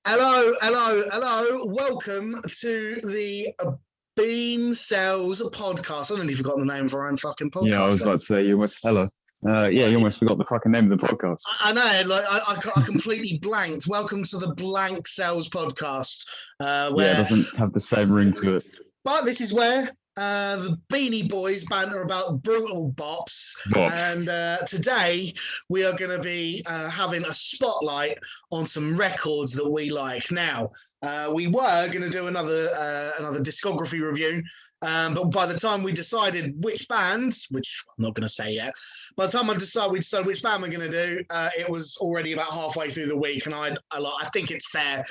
Hello. Welcome to the Beanz podcast. I don't even forgot the name of our own fucking podcast. Yeah, I was about to say, you almost forgot the fucking name of the podcast. I know, I completely blanked. Welcome to the Blank Cells podcast. Where it doesn't have the same ring to it. But this is where the Beanie Boys banter about brutal bops. And today we are going to be having a spotlight on some records that we like. Now, we were going to do another discography review, but by the time we decided which bands, which I'm not going to say yet, by the time we decided which band we're going to do, it was already about halfway through the week, and I think it's fair.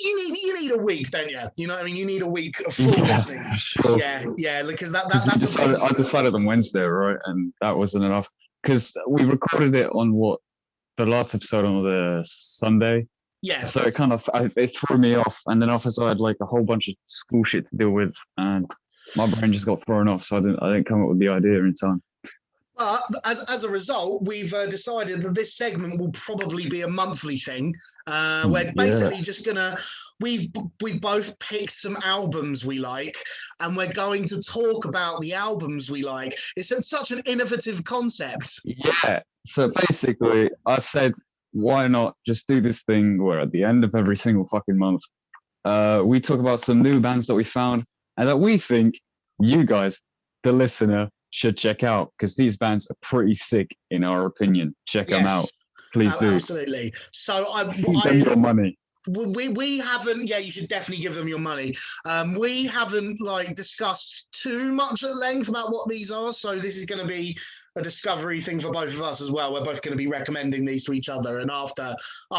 You need a week, don't you? You know what I mean? You need a week of full listening. Sure. Yeah, because that's I decided on Wednesday, right? And that wasn't enough because we recorded it on the last episode on the Sunday. Yeah. So it it threw me off, and then also I had like a whole bunch of school shit to deal with, and my brain just got thrown off, so I didn't come up with the idea in time. But as a result, we've decided that this segment will probably be a monthly thing. We're basically just gonna we've both picked some albums we like, and we're going to talk about the albums we like. It's such an innovative concept. Yeah. So basically, I said, why not just do this thing where at the end of every single fucking month, we talk about some new bands that we found and that we think you guys, the listener, should check out, because these bands are pretty sick in our opinion. Check them out, please do. Absolutely. So give them your money. We haven't. Yeah, you should definitely give them your money. We haven't discussed too much at length about what these are, so this is going to be a discovery thing for both of us as well. We're both going to be recommending these to each other, and after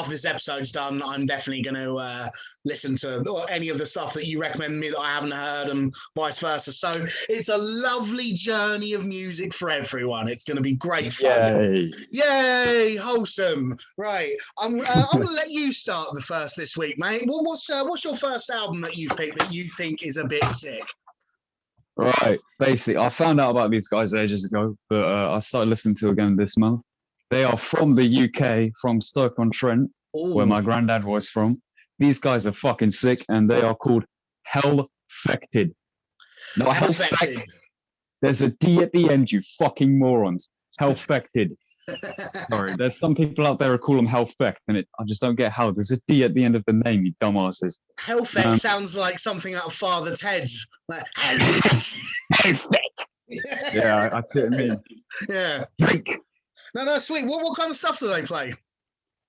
this episode's done, I'm definitely going to listen to any of the stuff that you recommend me that I haven't heard, and vice versa. So it's a lovely journey of music for everyone. It's going to be great fun. Yay, wholesome. Right, I'm going to let you start the first this week, mate. What's your first album that you've picked that you think is a bit sick? Right, basically, I found out about these guys ages ago, but I started listening to again this month. They are from the UK, from Stoke-on-Trent, where my granddad was from. These guys are fucking sick, and they are called Hellfekted. No, Hellfekted. There's a D at the end, you fucking morons. Hellfekted. Sorry, there's some people out there who call them Hellfekt, and I just don't get how. There's a D at the end of the name, you dumbasses. Hellfekt sounds like something out of Father Ted. Like, Hellfekt. Yeah, I see what I mean. Yeah. No, sweet. What kind of stuff do they play?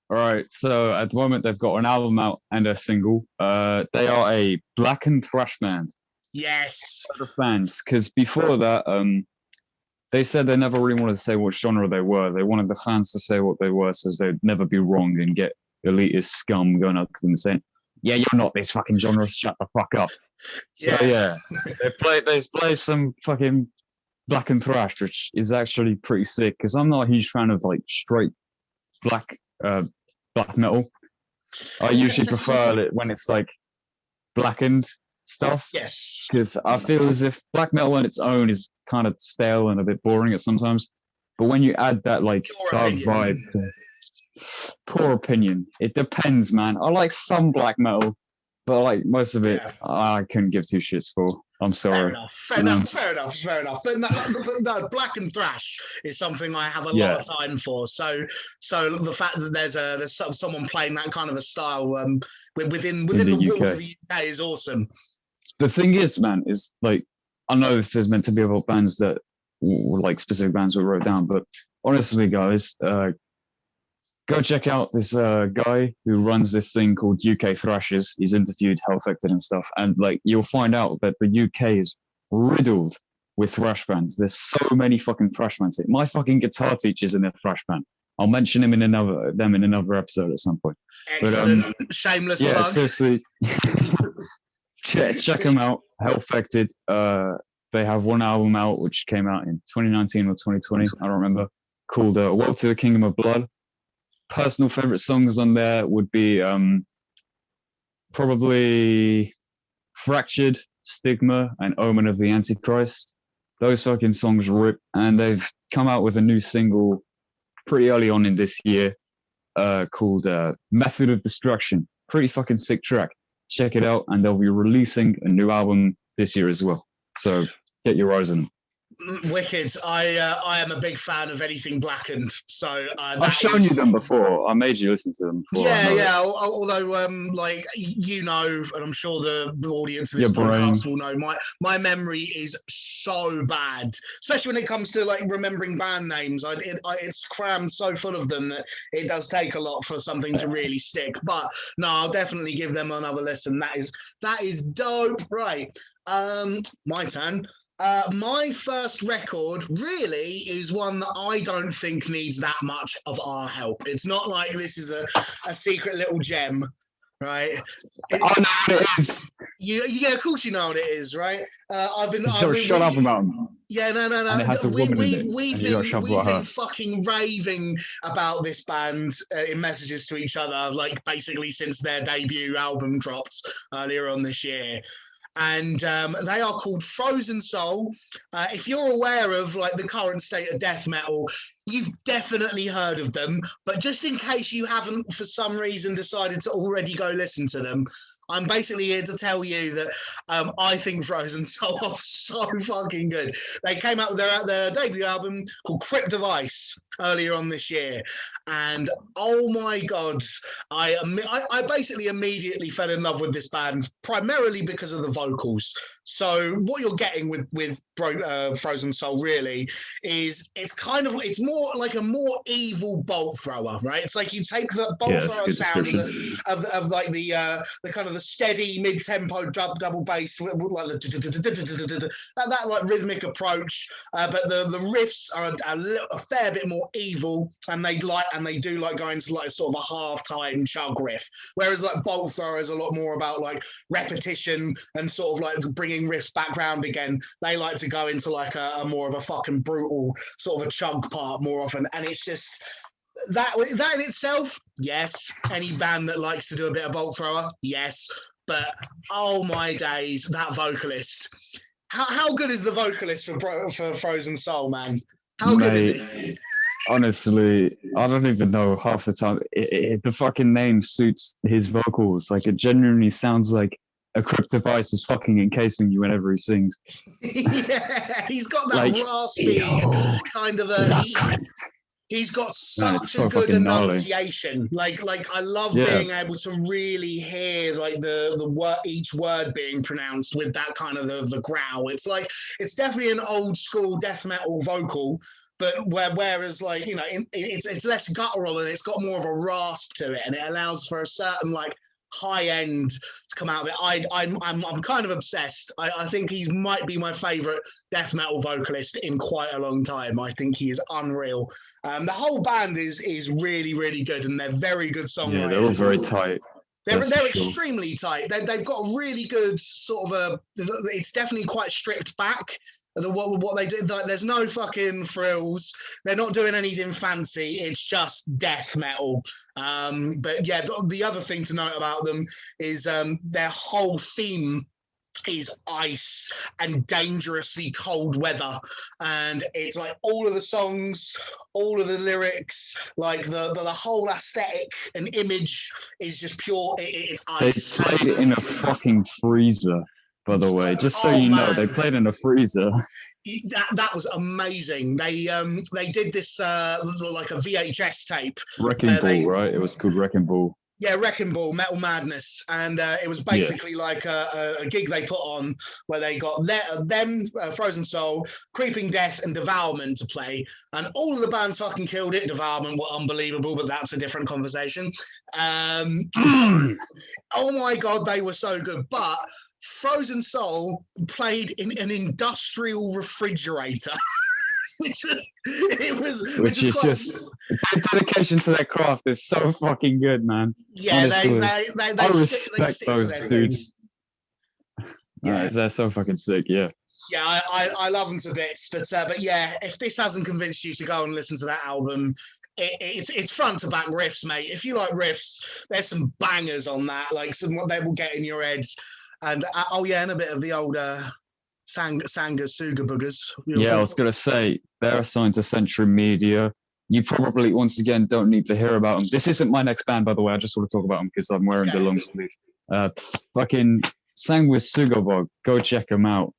All right, so at the moment they've got an album out and a single. They are a Blackened thrash band. Yes. For the fans, because before that, they said they never really wanted to say what genre they were. They wanted the fans to say what they were, so they'd never be wrong and get elitist scum going up to them saying, "Yeah, you're not this fucking genre. Shut the fuck up." So yeah, they play some fucking Blackened thrash, which is actually pretty sick. Because I'm not a huge fan of like straight black metal. I usually prefer it when it's like blackened stuff. Yes. Because I feel as if black metal on its own is kind of stale and a bit boring at sometimes. But when you add that like dark vibe to poor opinion, it depends, man. I like some black metal, but like most of it, I couldn't give two shits for. I'm sorry. Fair enough. But no, Blackened thrash is something I have a lot of time for. So the fact that there's someone playing that kind of a style within the walls of the UK is awesome. The thing is, man, is like, I know this is meant to be about bands that like specific bands we wrote down, but honestly, guys, go check out this guy who runs this thing called UK Thrashers. He's interviewed Hellfekted and stuff, and like you'll find out that the UK is riddled with thrash bands. There's so many fucking thrash bands. My fucking guitar teacher's in a thrash band. I'll mention them in another episode at some point. Excellent. But, shameless plug. Yeah, seriously. Check them out, Hellfekted. They have one album out which came out in 2019 or 2020, I don't remember, called Walk to the Kingdom of Blood. Personal favorite songs on there would be probably Fractured, Stigma, and Omen of the Antichrist. Those fucking songs rip, and they've come out with a new single pretty early on in this year called Method of Destruction. Pretty fucking sick track. Check it out, and they'll be releasing a new album this year as well. So get your eyes on them. Wicked. I am a big fan of anything Blackened. So I've shown you them before. I made you listen to them before. Yeah. Although, like and I'm sure the audience of this podcast will know, my memory is so bad, especially when it comes to like remembering band names. It's crammed so full of them that it does take a lot for something to really stick. But no, I'll definitely give them another listen. That is dope. Right. My turn. My first record really is one that I don't think needs that much of our help. It's not like this is a secret little gem, right? I know what it is. Yeah, of course you know what it is, right? Shut up about them. Yeah, no. And it has a woman in it, We've been fucking raving about this band in messages to each other, like basically since their debut album dropped earlier on this year. And they are called Frozen Soul. If you're aware of like the current state of death metal, you've definitely heard of them. But just in case you haven't, for some reason, decided to already go listen to them, I'm basically here to tell you that I think Frozen Soul are so fucking good. They came out with their debut album called Crypt earlier on this year. And oh my God, I basically immediately fell in love with this band, primarily because of the vocals. So what you're getting with Frozen Soul really is it's more like a more evil bolt thrower, right? It's like you take the bolt thrower sound of like the kind of the steady mid-tempo double bass, like that like rhythmic approach, but the riffs are a fair bit more evil, and they do like going to like sort of a half-time chug riff, whereas like bolt thrower is a lot more about like repetition and sort of like bringing riffs back round again. They like to go into like a more of a fucking brutal sort of a chug part more often, and it's just that in itself, yes. Any band that likes to do a bit of bolt thrower, yes. But oh my days, that vocalist! How good is the vocalist for Frozen Soul, man? How good is it? Honestly, I don't even know half the time. The fucking name suits his vocals. Like it genuinely sounds like a Crypt device is fucking encasing you whenever he sings. Yeah, he's got that like, raspy kind of he's got such a good enunciation. Like I love being able to really hear like the word, each word being pronounced with that kind of the growl. It's like it's definitely an old school death metal vocal. But whereas like it's less guttural and it's got more of a rasp to it, and it allows for a certain like high end to come out of it. I'm kind of obsessed. I think he might be my favorite death metal vocalist in quite a long time. I think he is unreal. The whole band is really, really good, and they're very good songwriters. Yeah, they're all very tight. They're extremely tight. They've got a really good sort of it's definitely quite stripped back. What they do, there's no fucking frills. They're not doing anything fancy. It's just death metal. But yeah, the other thing to note about them is their whole theme is ice and dangerously cold weather, and it's like all of the songs, all of the lyrics, like the whole aesthetic and image is just pure. It's ice. They played it in a fucking freezer. By the way, just so you know, they played in a freezer. That was amazing. They did this like a VHS tape. Wrecking Ball, right? It was called Wrecking Ball. Yeah, Wrecking Ball, Metal Madness, and it was basically like a gig they put on where they got them, Frozen Soul, Creeping Death, and Devourment to play, and all of the bands fucking killed it. Devourment were unbelievable, but that's a different conversation. Oh my God, they were so good, but Frozen Soul played in an industrial refrigerator, which is just dedication to their craft is so fucking good, man. Yeah, honestly, I respect those dudes. Yeah, they're so fucking sick. Yeah. Yeah, I love them to bits, but yeah, if this hasn't convinced you to go and listen to that album, it's front to back riffs, mate. If you like riffs, there's some bangers on that, like some what they will get in your heads. And and a bit of the old Sanga Suga boogers. Yeah, I was gonna say they're assigned to Century Media. You probably, once again, don't need to hear about them. This isn't my next band, by the way. I just want to talk about them because I'm wearing the long sleeve. Fucking sang with Sugobog. Go check them out.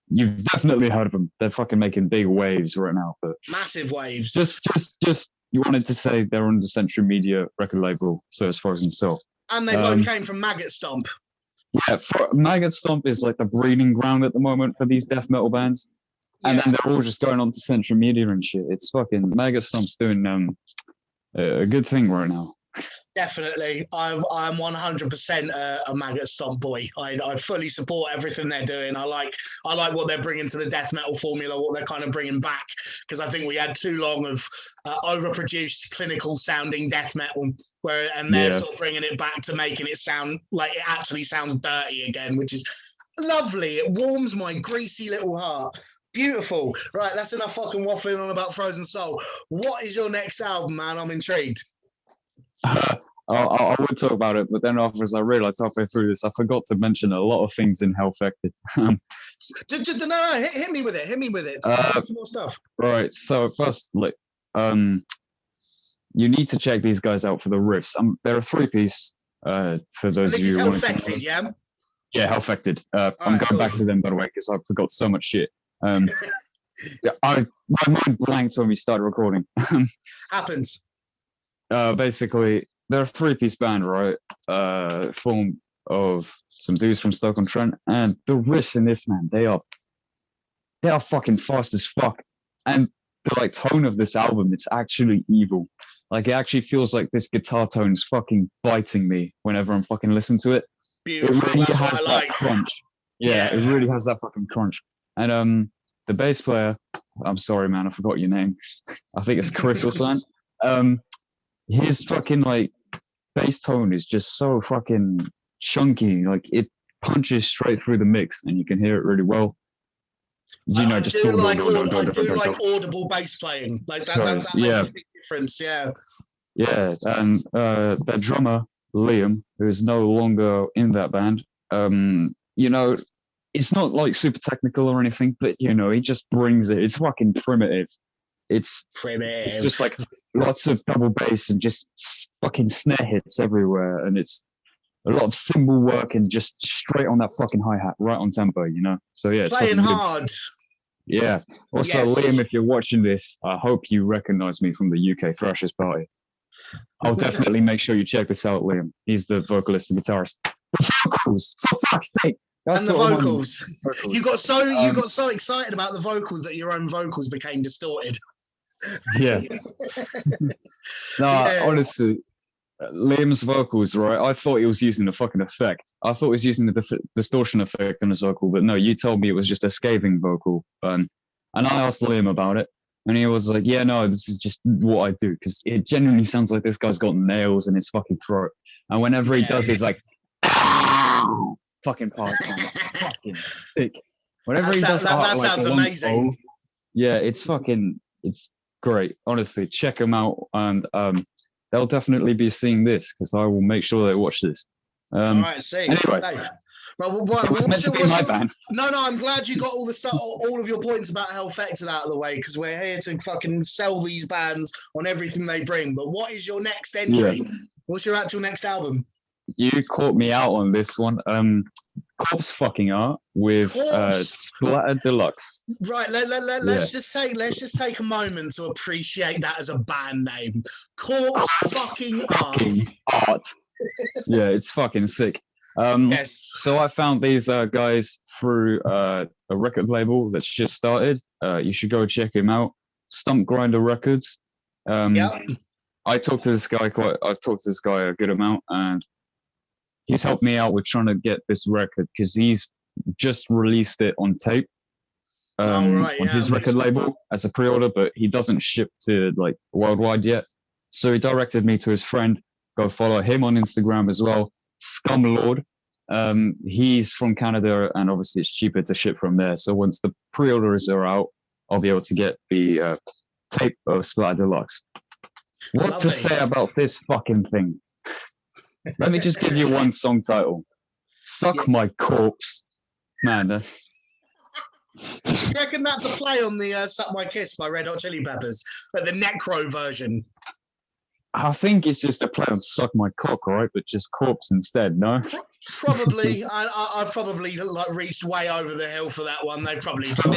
You've definitely heard of them. They're fucking making big waves right now. But massive waves. Just, you wanted to say they're on the Century Media record label, so as far as itself. And they both came from Maggot Stomp. Yeah, Maggot Stomp is like the breeding ground at the moment for these death metal bands. And then they're all just going on to Central Media and shit. It's fucking Maggot Stomp's doing a good thing right now. Definitely, I'm 100% a Maggot Stomp boy. I fully support everything they're doing. I like what they're bringing to the death metal formula, what they're kind of bringing back, because I think we had too long of overproduced, clinical sounding death metal, and they're sort of bringing it back to making it sound like it actually sounds dirty again, which is lovely. It warms my greasy little heart. Beautiful. Right, that's enough fucking waffling on about Frozen Soul. What is your next album, man? I'm intrigued. I would talk about it, but then afterwards I realised halfway through this I forgot to mention a lot of things in Hellfekted. Hit me with it. Hit me with it. Some more stuff. Right. So first, you need to check these guys out for the riffs. They're a 3-piece. For those of you who want to. Hellfekted, yeah. Yeah, Hellfekted. I'm going back to them, by the way, because I forgot so much shit. My mind blanked when we started recording. Happens. Basically, they're a 3-piece band, right? Formed of some dudes from Stoke-on-Trent, and the riffs in this, man, they are fucking fast as fuck. And the tone of this album, it's actually evil. Like, it actually feels like this guitar tone is fucking biting me whenever I'm fucking listening to it. Beautiful. It really has that crunch. Yeah, it really has that fucking crunch. And the bass player, I'm sorry, man, I forgot your name. I think it's Chris or something. His fucking bass tone is just so fucking chunky. Like, it punches straight through the mix, and you can hear it really well. I do like audible bass playing. Like that makes a big difference. Yeah. Yeah, and that drummer Liam, who is no longer in that band, it's not super technical or anything, but he just brings it. It's fucking primitive. It's just lots of double bass and just fucking snare hits everywhere, and it's a lot of cymbal work and just straight on that fucking hi-hat, right on tempo, So yeah, it's playing hard. Yeah. Also, Liam, if you're watching this, I hope you recognize me from the UK Thrashers party. I'll definitely make sure you check this out, Liam. He's the vocalist and guitarist. The vocals, for fuck's sake. And the vocals. You got so excited about the vocals that your own vocals became distorted. Yeah. Honestly, Liam's vocals, right? I thought he was using a fucking effect. I thought he was using the distortion effect on his vocal, but no, you told me it was just a scathing vocal. And I asked Liam about it, and he was like, yeah, no, this is just what I do, because it genuinely sounds like this guy's got nails in his fucking throat. And whenever he does it, it's like, fucking part time. Fucking sick. Whenever he does that sounds amazing. It's great. Honestly, check them out, and they'll definitely be seeing this, because I will make sure they watch this. All right, see. Anyway, what's meant to be my band. No, I'm glad you got all the stuff, all of your points about Hellfekted out of the way, because we're here to fucking sell these bands on everything they bring. But what is your next entry? Yeah. What's your actual next album? You caught me out on this one. Corpsefucking art with Splatter Deluxe. Right, let's just take a moment to appreciate that as a band name. Corpsefucking art. Yeah, it's fucking sick. Yes. So I found these guys through a record label that's just started. You should go check him out. Stump Grinder Records. I've talked to this guy a good amount, and he's helped me out with trying to get this record, because he's just released it on tape on his record label as a pre-order, but he doesn't ship to worldwide yet. So he directed me to his friend. Go follow him on Instagram as well, Scumlord. He's from Canada, and obviously it's cheaper to ship from there. So once the pre-orders are out, I'll be able to get the tape of Splatter Deluxe. What to say about this fucking thing? Let me just give you one song title. Suck My Corpse. Man, You reckon that's a play on the Suck My Kiss by Red Hot Chili Peppers, but the necro version? I think it's just a play on Suck My Cock, right? But just corpse instead, no? Probably. I've probably like reached way over the hill for that one. They probably For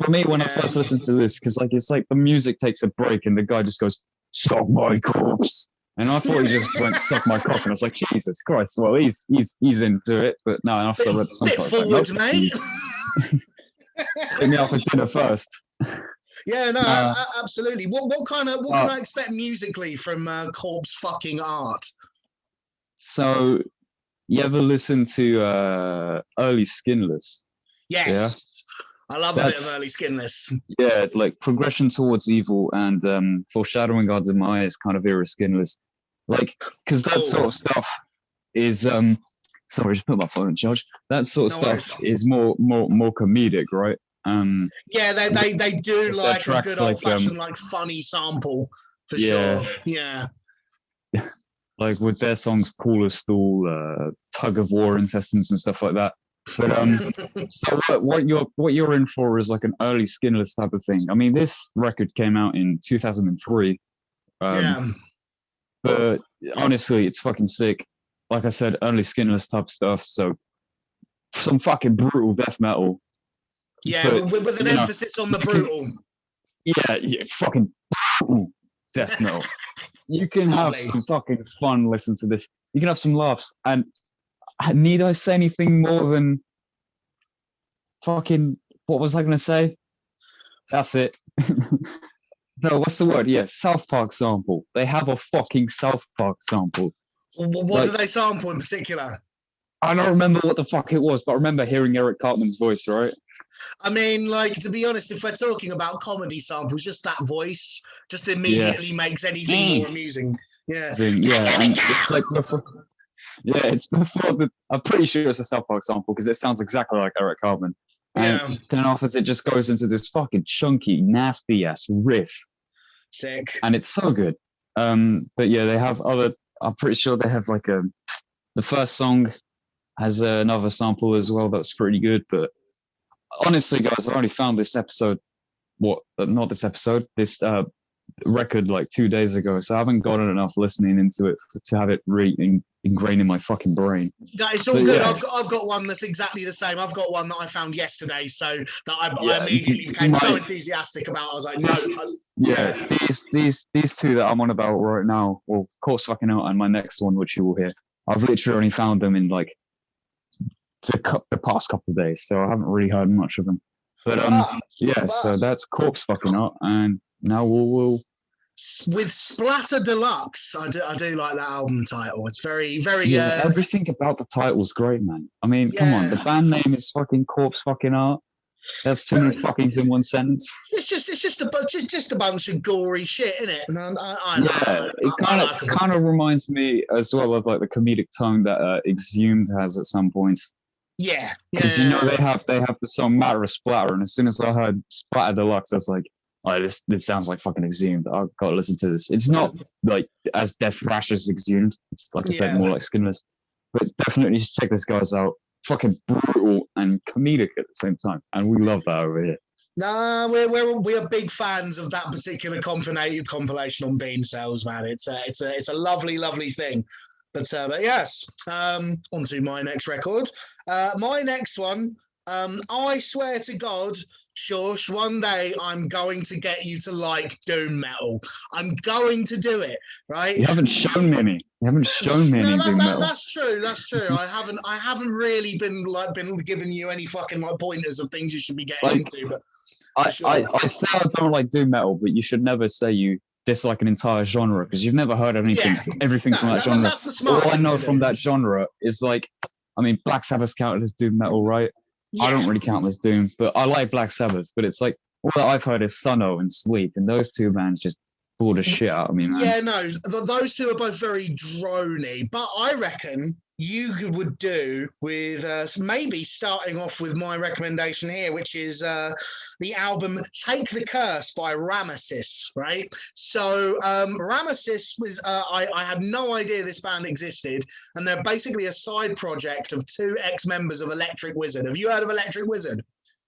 me, when I Yeah. first listened to this, because like it's like the music takes a break and the guy just goes, "Suck my corpse," and I thought he just went, "Suck my cock," and I was like, Jesus Christ! Well, he's into it, but no. After I read the song, bit I was like, forward, nope, mate. take me out for dinner first. Yeah, no, absolutely. What can I expect musically from Corpsefucking art? So, you ever listen to early Skinless? Yes. Yeah? I love a bit of early Skinless. Yeah, like Progression Towards Evil and Foreshadowing Our Demise kind of era Skinless. Like, because that sort of stuff is sorry, just put my phone in charge. That sort of stuff is more comedic, right? Yeah, they do like a good old fashioned like funny sample for sure. Yeah. Like with their songs Cooler Stool, Tug of War Intestines and stuff like that. But so what you're in for is like an early Skinless type of thing. I mean, this record came out in 2003. But honestly, it's fucking sick. Like I said, early Skinless type stuff. So some fucking brutal death metal. Yeah, but, with an emphasis on the brutal. Yeah, fucking brutal death metal. You can have some fucking fun listening to this. You can have some laughs. And need I say anything more than fucking, what was I going to say? That's it. No, what's the word? Yeah, South Park sample. They have a fucking South Park sample. What do they sample in particular? I don't remember what the fuck it was, but I remember hearing Eric Cartman's voice, right? I mean, like, to be honest, if we're talking about comedy samples, just that voice just immediately makes anything more amusing. Yeah. Yeah, and it's like it's before I'm pretty sure it's a South Park sample because it sounds exactly like Eric Cartman. And then after it just goes into this fucking chunky, nasty ass riff. Sick. And it's so good. But yeah, they have I'm pretty sure they have like the first song has another sample as well that's pretty good. But honestly, guys, I only found this episode, this record like 2 days ago, so I haven't gotten enough listening into it to have it really ingrained in my fucking brain. No, it's all good. Yeah. I've got one that's exactly the same. I've got one that I found yesterday, so that I immediately became so enthusiastic about. I was like, no. These two that I'm on about right now, well, Corpsefucking Out and my next one, which you will hear, I've literally only found them in like the past couple of days, so I haven't really heard much of them. But so that's Corpsefucking Out, and now we'll with Splatter Deluxe. I do like that album title. It's very everything about the title's great, man. I mean, come on, the band name is fucking Corpsefucking Out. That's too many fuckings in one sentence. It's just a bunch of gory shit, isn't it? And it kind of reminds me as well of like the comedic tone that Exhumed has at some points. Yeah, because you know they have the song Matter of Splatter, and as soon as I heard Splatter Deluxe, I was like, oh, this sounds like fucking Exhumed. I've got to listen to this. It's not like as death thrash as Exhumed. It's like I said, more like Skinless. But definitely check this guys out. Fucking brutal and comedic at the same time, and we love that over here. Nah, we are big fans of that particular compilation on Bean Cells, man. It's a lovely thing. But yes, on to my next record. My next one, I swear to God, Shaush, one day I'm going to get you to like doom metal. I'm going to do it, right? You haven't shown me any. Doom metal. That's true. I haven't really been giving you any fucking like pointers of things you should be getting into. But I say I don't like doom metal, but you should never say you dislike an entire genre because you've never heard everything from that genre. That's the smart All I know from that genre is like, I mean, Black Sabbath's counted as doom metal, right? Yeah. I don't really count them as doom, but I like Black Sabbath. But it's like all that I've heard is Sunno and Sleep, and those two bands just pull the shit out of me, man. Yeah, no, those two are both very drony, but I reckon you would do with maybe starting off with my recommendation here, which is the album Take the Curse by Ramesses, right? So Ramesses was, I had no idea this band existed, and they're basically a side project of two ex-members of Electric Wizard. Have you heard of Electric Wizard?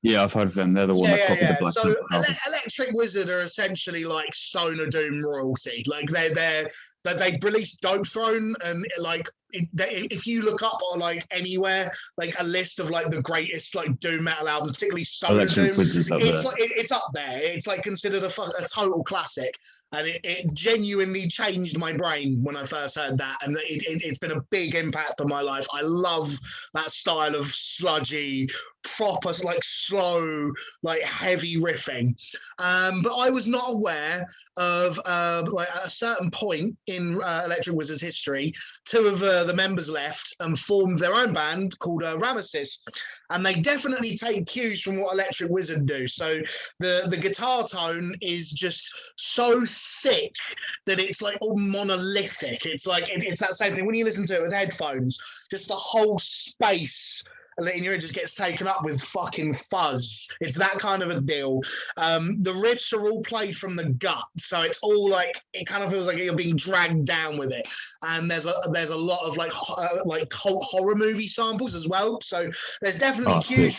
Yeah, I've heard of them. They're the one that copied the Black So album. Electric Wizard are essentially like Stoner Doom royalty. Like they released Dope Throne, and like if you look up on like anywhere like a list of like the greatest like doom metal albums, particularly Stoner Doom, it's up there. It's like considered a total classic. And it genuinely changed my brain when I first heard that. And it's been a big impact on my life. I love that style of sludgy, proper, like slow, like heavy riffing. But I was not aware of like at a certain point in Electric Wizard's history, two of the members left and formed their own band called Ramesses. And they definitely take cues from what Electric Wizard do. So the guitar tone is just so thick that it's like all monolithic. It's like it's that same thing when you listen to it with headphones. Just the whole space in your ear just gets taken up with fucking fuzz. It's that kind of a deal. The riffs are all played from the gut, so it's all like it kind of feels like you're being dragged down with it. And there's a lot of like horror movie samples as well. So there's definitely cues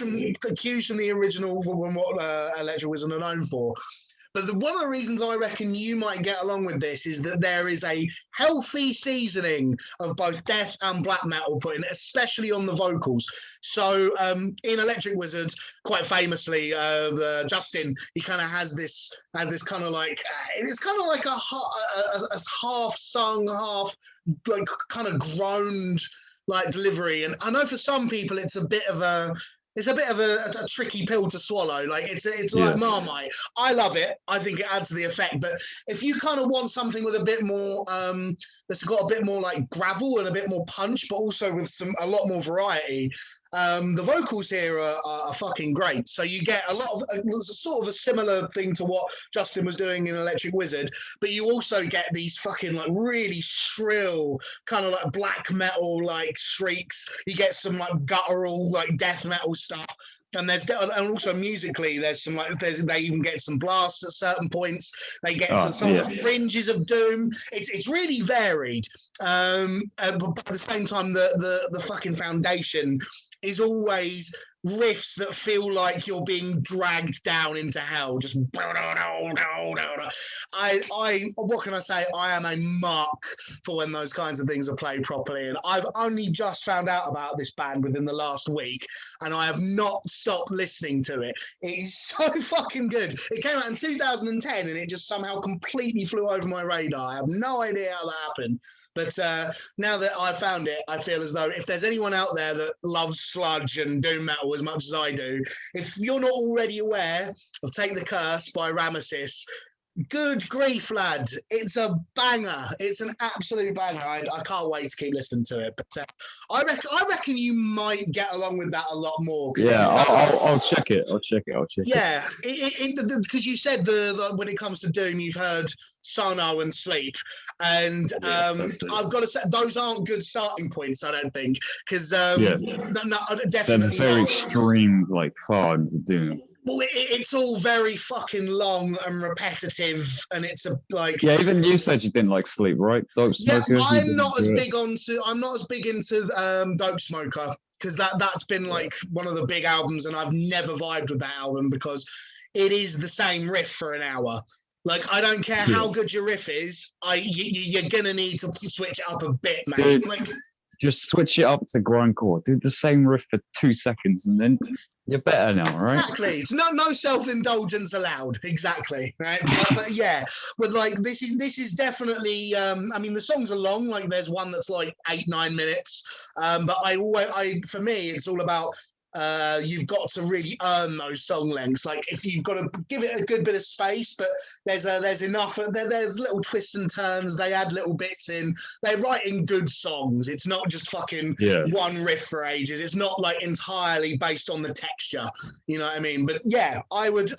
from the original from what Electric Wizard are known for. But one of the reasons I reckon you might get along with this is that there is a healthy seasoning of both death and black metal put in, especially on the vocals. So in Electric Wizard, quite famously, Justin, he kind of has this kind of like it's kind of like a half sung, half like kind of groaned like delivery. And I know for some people it's a bit of a tricky pill to swallow. Like it's like Marmite. I love it. I think it adds to the effect. But if you kind of want something with a bit more, that's got a bit more like gravel and a bit more punch, but also with a lot more variety. The vocals here are fucking great. So you get a lot of sort of a similar thing to what Justin was doing in Electric Wizard, but you also get these fucking like really shrill kind of like black metal like shrieks. You get some like guttural like death metal stuff. And also musically, there's some they even get some blasts at certain points. They get to some of the fringes of doom. It's really varied. But at the same time, the fucking foundation is always riffs that feel like you're being dragged down into hell. Just what can I say? I am a mark for when those kinds of things are played properly. And I've only just found out about this band within the last week, and I have not stopped listening to it. It is so fucking good. It came out in 2010, and it just somehow completely flew over my radar. I have no idea how that happened. But now that I've found it, I feel as though if there's anyone out there that loves sludge and doom metal as much as I do, if you're not already aware of Take the Curse by Ramesses, good grief, lad. It's a banger. It's an absolute banger. I can't wait to keep listening to it. But I reckon you might get along with that a lot more. Yeah, I'll check it. Yeah, because you said when it comes to Doom, you've heard Sono and Sleep. And I've got to say, those aren't good starting points, I don't think. Because, no, definitely they're very extreme, like, fog to Doom. Well, it's all very fucking long and repetitive, and it's like even you said you didn't like Sleep, right? Dope Smoker. Yeah, I'm not as big into Dope Smoker, because that's been like one of the big albums, and I've never vibed with that album because it is the same riff for an hour. Like, I don't care how good your riff is, you're gonna need to switch it up a bit, man. Like, just switch it up to grindcore. Do the same riff for 2 seconds, and then you're better now, right? Exactly. It's no self-indulgence allowed. Exactly. Right. But like this is definitely. I mean, the songs are long. Like, there's one that's like 8-9 minutes. But for me, it's all about. You've got to really earn those song lengths. Like, if you've got to give it a good bit of space, but there's enough. There's little twists and turns. They add little bits in. They're writing good songs. It's not just fucking one riff for ages. It's not like entirely based on the texture. You know what I mean? But yeah, I would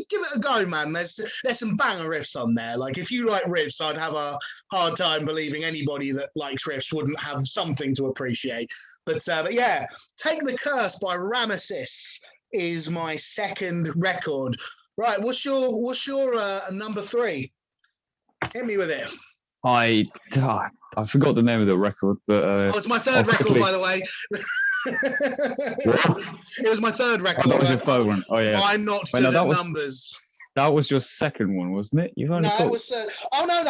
give it a go, man. There's some banger riffs on there. Like, if you like riffs, I'd have a hard time believing anybody that likes riffs wouldn't have something to appreciate. But yeah, Take the Curse by Ramesses is my second record. Right, what's your number 3? Hit me with it. I forgot the name of the record, but it's my third record, by the way. It was my third record. Oh, that was your third one. Oh yeah. I'm not good at numbers. That was your second one, wasn't it? You only no, it was. Oh no,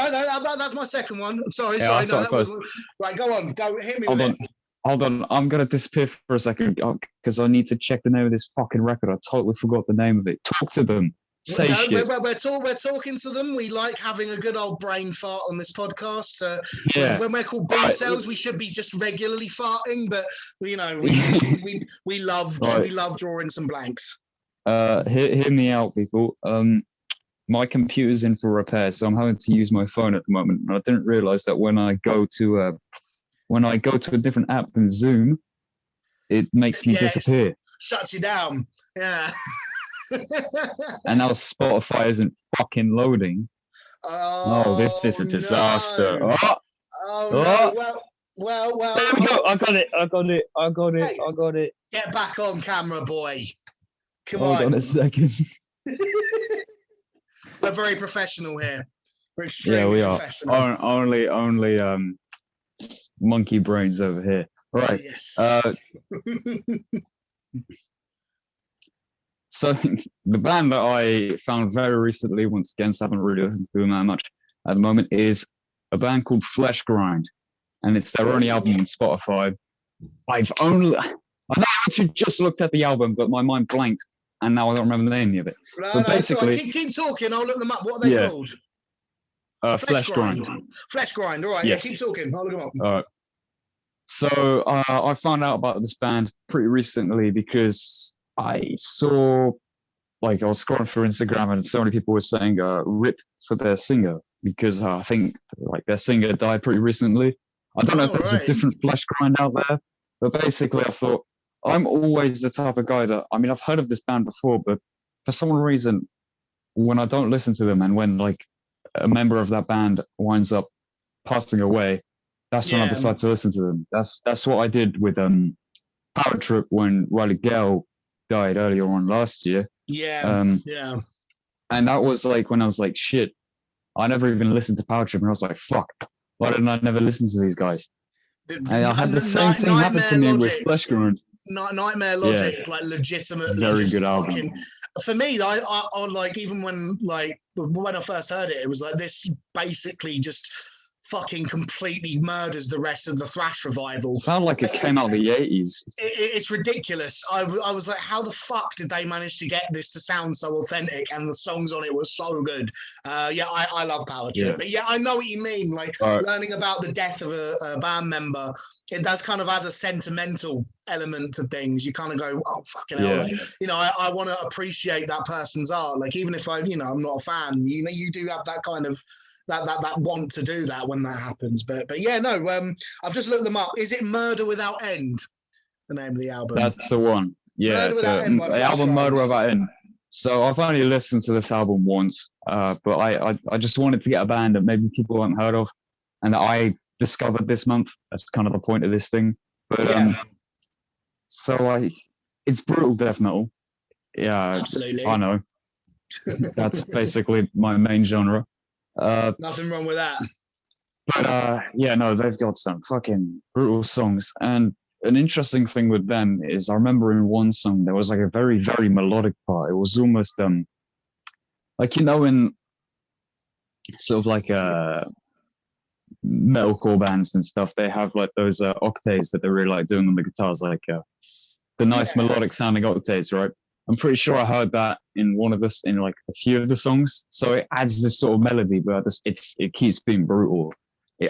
that's my second one. Sorry. No, right, go on. Go hit me. Hold on. I'm gonna disappear for a second because I need to check the name of this fucking record. I totally forgot the name of it. Talk to them. Say shit. We're talking to them. We like having a good old brain fart on this podcast. When we're called B cells, we should be just regularly farting, but we love drawing some blanks. Hear me out, people. My computer's in for repair, so I'm having to use my phone at the moment. And I didn't realize that when I go to a different app than Zoom, it makes me disappear. Shuts you down. Yeah. And now Spotify isn't fucking loading. Oh, this is a disaster. No. No. Well. There we go. I got it. Get back on camera, boy. Come on. Hold on a second. We're very professional here. We're extremely professional. Only monkey brains over here. Right. Yes. So the band that I found very recently, once again, so I haven't really listened to them that much at the moment, is a band called Fleshgrind, and it's their only album on Spotify. I know I actually just looked at the album, but my mind blanked, and now I don't remember the name of it. But basically, keep talking. I'll look them up. What are they called? Fleshgrind. Fleshgrind. All right. Yes. Yeah, keep talking. I'll look them up. All right. So I found out about this band pretty recently because I saw, I was scrolling through Instagram and so many people were saying RIP for their singer because I think their singer died pretty recently. I don't know if there's a different Fleshgrind out there, but basically I thought I'm always the type of guy that, I've heard of this band before, but for some reason, when I don't listen to them and when a member of that band winds up passing away, that's when I decide to listen to them. That's what I did with Power Trip when Riley Gale died earlier on last year. And that was when I was like, shit, I never even listened to Power Trip, and I was like, fuck, why didn't I never listen to these guys? And I had the same thing happen to me with Fleshgrind. Nightmare Logic, legitimately very good album. For me, I even when I first heard it, it was this basically just fucking completely murders the rest of the thrash revival. It sounded like it came out of the 80s. It's ridiculous. I was like, how the fuck did they manage to get this to sound so authentic? And the songs on it were so good. I love Power Trip. But I know what you mean. Learning about the death of a band member, it does kind of add a sentimental element to things. You kind of go, oh, fucking hell. I want to appreciate that person's art. Even if I'm not a fan, you do have that kind of that want to do that when that happens. But I've just looked them up. Is it Murder Without End, the name of the album? That's the one. Yeah, the album Murder Without End. So I've only listened to this album once, but I just wanted to get a band that maybe people haven't heard of and that I discovered this month. That's kind of the point of this thing. But it's brutal death metal. Yeah, absolutely. I know. That's basically my main genre. Nothing wrong with that. But they've got some fucking brutal songs. And an interesting thing with them is I remember in one song there was a very, very melodic part. It was almost in sort of metalcore bands and stuff, they have those octaves that they really like doing on the guitars, the nice melodic sounding octaves, right? I'm pretty sure I heard that in a few of the songs. So it adds this sort of melody, but it keeps being brutal.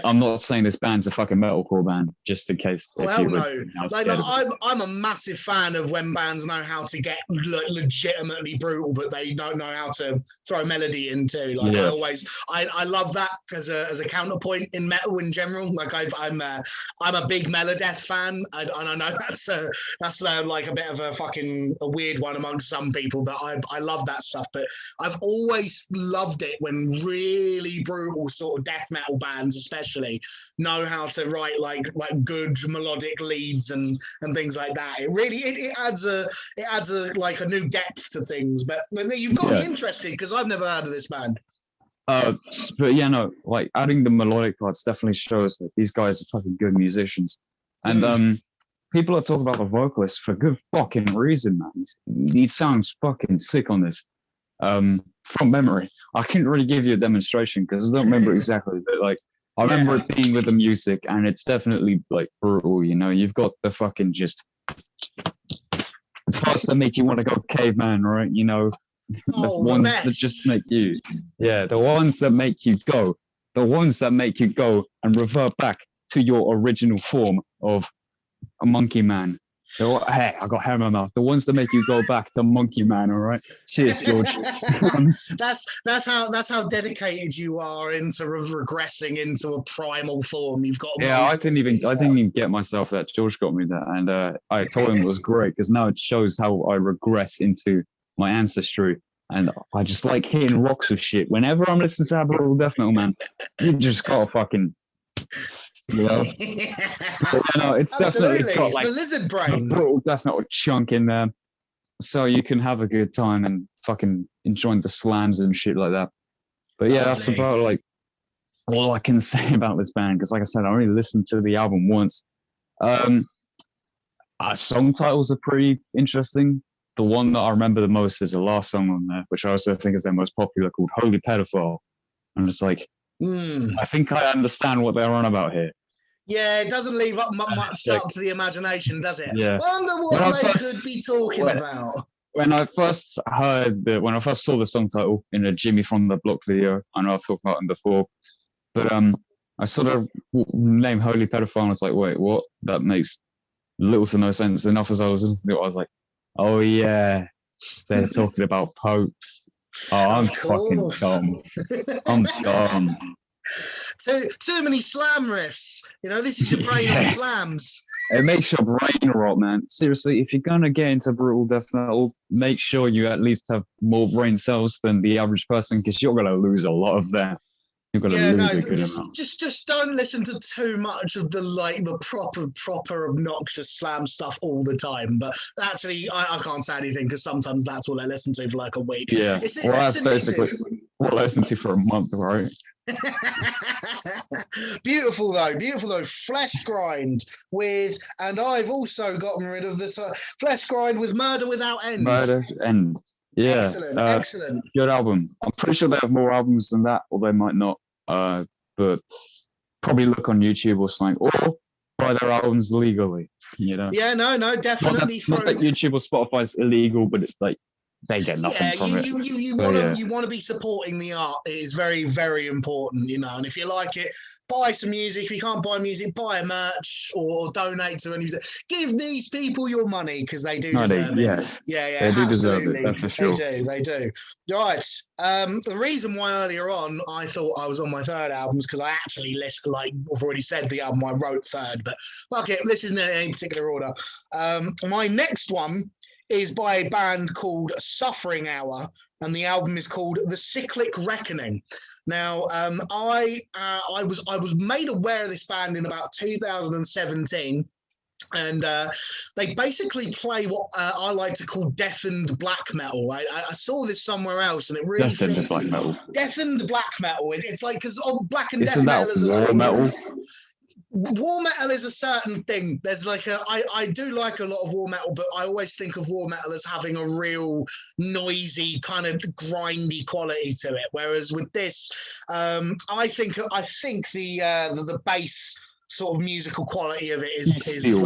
I'm not saying this band's a fucking metalcore band, just in case. Well, no. I'm a massive fan of when bands know how to get legitimately brutal, but they don't know how to throw melody into. I love that as a counterpoint in metal in general. I'm a big Melodeath fan, and I know that's a bit of a weird one amongst some people, but I love that stuff. But I've always loved it when really brutal sort of death metal bands, especially, know how to write good melodic leads and things like that. It really it adds a new depth to things. But you've got me interested because I've never heard of this band. But adding the melodic parts definitely shows that these guys are fucking good musicians. And people are talking about the vocalist for good fucking reason, man. He sounds fucking sick on this. From memory, I couldn't really give you a demonstration because I don't remember exactly, but like I remember it being with the music, and it's definitely like brutal. You know, you've got the fucking just parts that make you want to go caveman, right? You know, the ones that just make you, the ones that make you go, and revert back to your original form of a monkey man. Hey, I got hair in my mouth. The ones that make you go back to monkey man. All right. Cheers, George. that's how dedicated you are into regressing into a primal form. You've got. I didn't even get myself that. George got me that, and I told him it was great because now it shows how I regress into my ancestry, and I just like hitting rocks with shit. Whenever I'm listening to that brutal death metal, man, you just gotta fucking. You know, it's definitely got like the lizard brain, a brutal death metal chunk in there, so you can have a good time and fucking enjoy the slams and shit like that. But yeah, that's about like all I can say about this band because, like I said, I only listened to the album once. Song titles are pretty interesting. The one that I remember the most is the last song on there, which I also think is their most popular, called "Holy Pedophile." I'm just like. I think I understand what they're on about here. Yeah, it doesn't leave up much up to the imagination, does it? Yeah. Wonder what they could be talking about. When I first saw the song title in a Jimmy from the Block video, I know I've talked about them before, but I sort of named Holy Pedophile and I was like, wait, what? That makes little to no sense. Enough as I was listening to it, I was like, oh yeah, they're talking about popes. Oh, I'm fucking dumb. I'm dumb. Too many slam riffs. You know, this is your brain on slams. It makes your brain rot, man. Seriously, if you're gonna get into brutal death metal, make sure you at least have more brain cells than the average person, because you're gonna lose a lot of that. You're gonna lose a good amount. Just don't listen to too much of the proper obnoxious slam stuff all the time. But actually, I can't say anything because sometimes that's what I listen to for like a week. Yeah, that's basically what I listen to for a month, right? Beautiful though. Fleshgrind and I've also gotten rid of this Fleshgrind with Murder Without End. Murder End. Yeah, excellent. Good album. I'm pretty sure they have more albums than that, or they might not. But probably look on YouTube or something, or buy their albums legally. You know. Yeah, no, definitely. Not that YouTube or Spotify is illegal, but it's like they get nothing from it. You want to be supporting the art. It is very, very important, you know. And if you like it, buy some music. If you can't buy music, buy a merch or donate to a music. Give these people your money because they do deserve it. Yes. Yeah, they do deserve it. That's for sure. They do. Right. The reason why earlier on I thought I was on my third album is because I actually listed, like I've already said, the album I wrote third. But fuck it, this isn't in any particular order. My next one is by a band called Suffering Hour, and the album is called The Cyclic Reckoning. Now, I was made aware of this band in about 2017, and they basically play what I like to call deafened black metal. I saw this somewhere else, and it really deafened black metal. Deafened black metal. It's like because Blackened death metal is war metal. War metal is a certain thing. There's like I do like a lot of war metal, but I always think of war metal as having a real noisy, kind of grindy quality to it. Whereas with this, I think the bass sort of musical quality of it is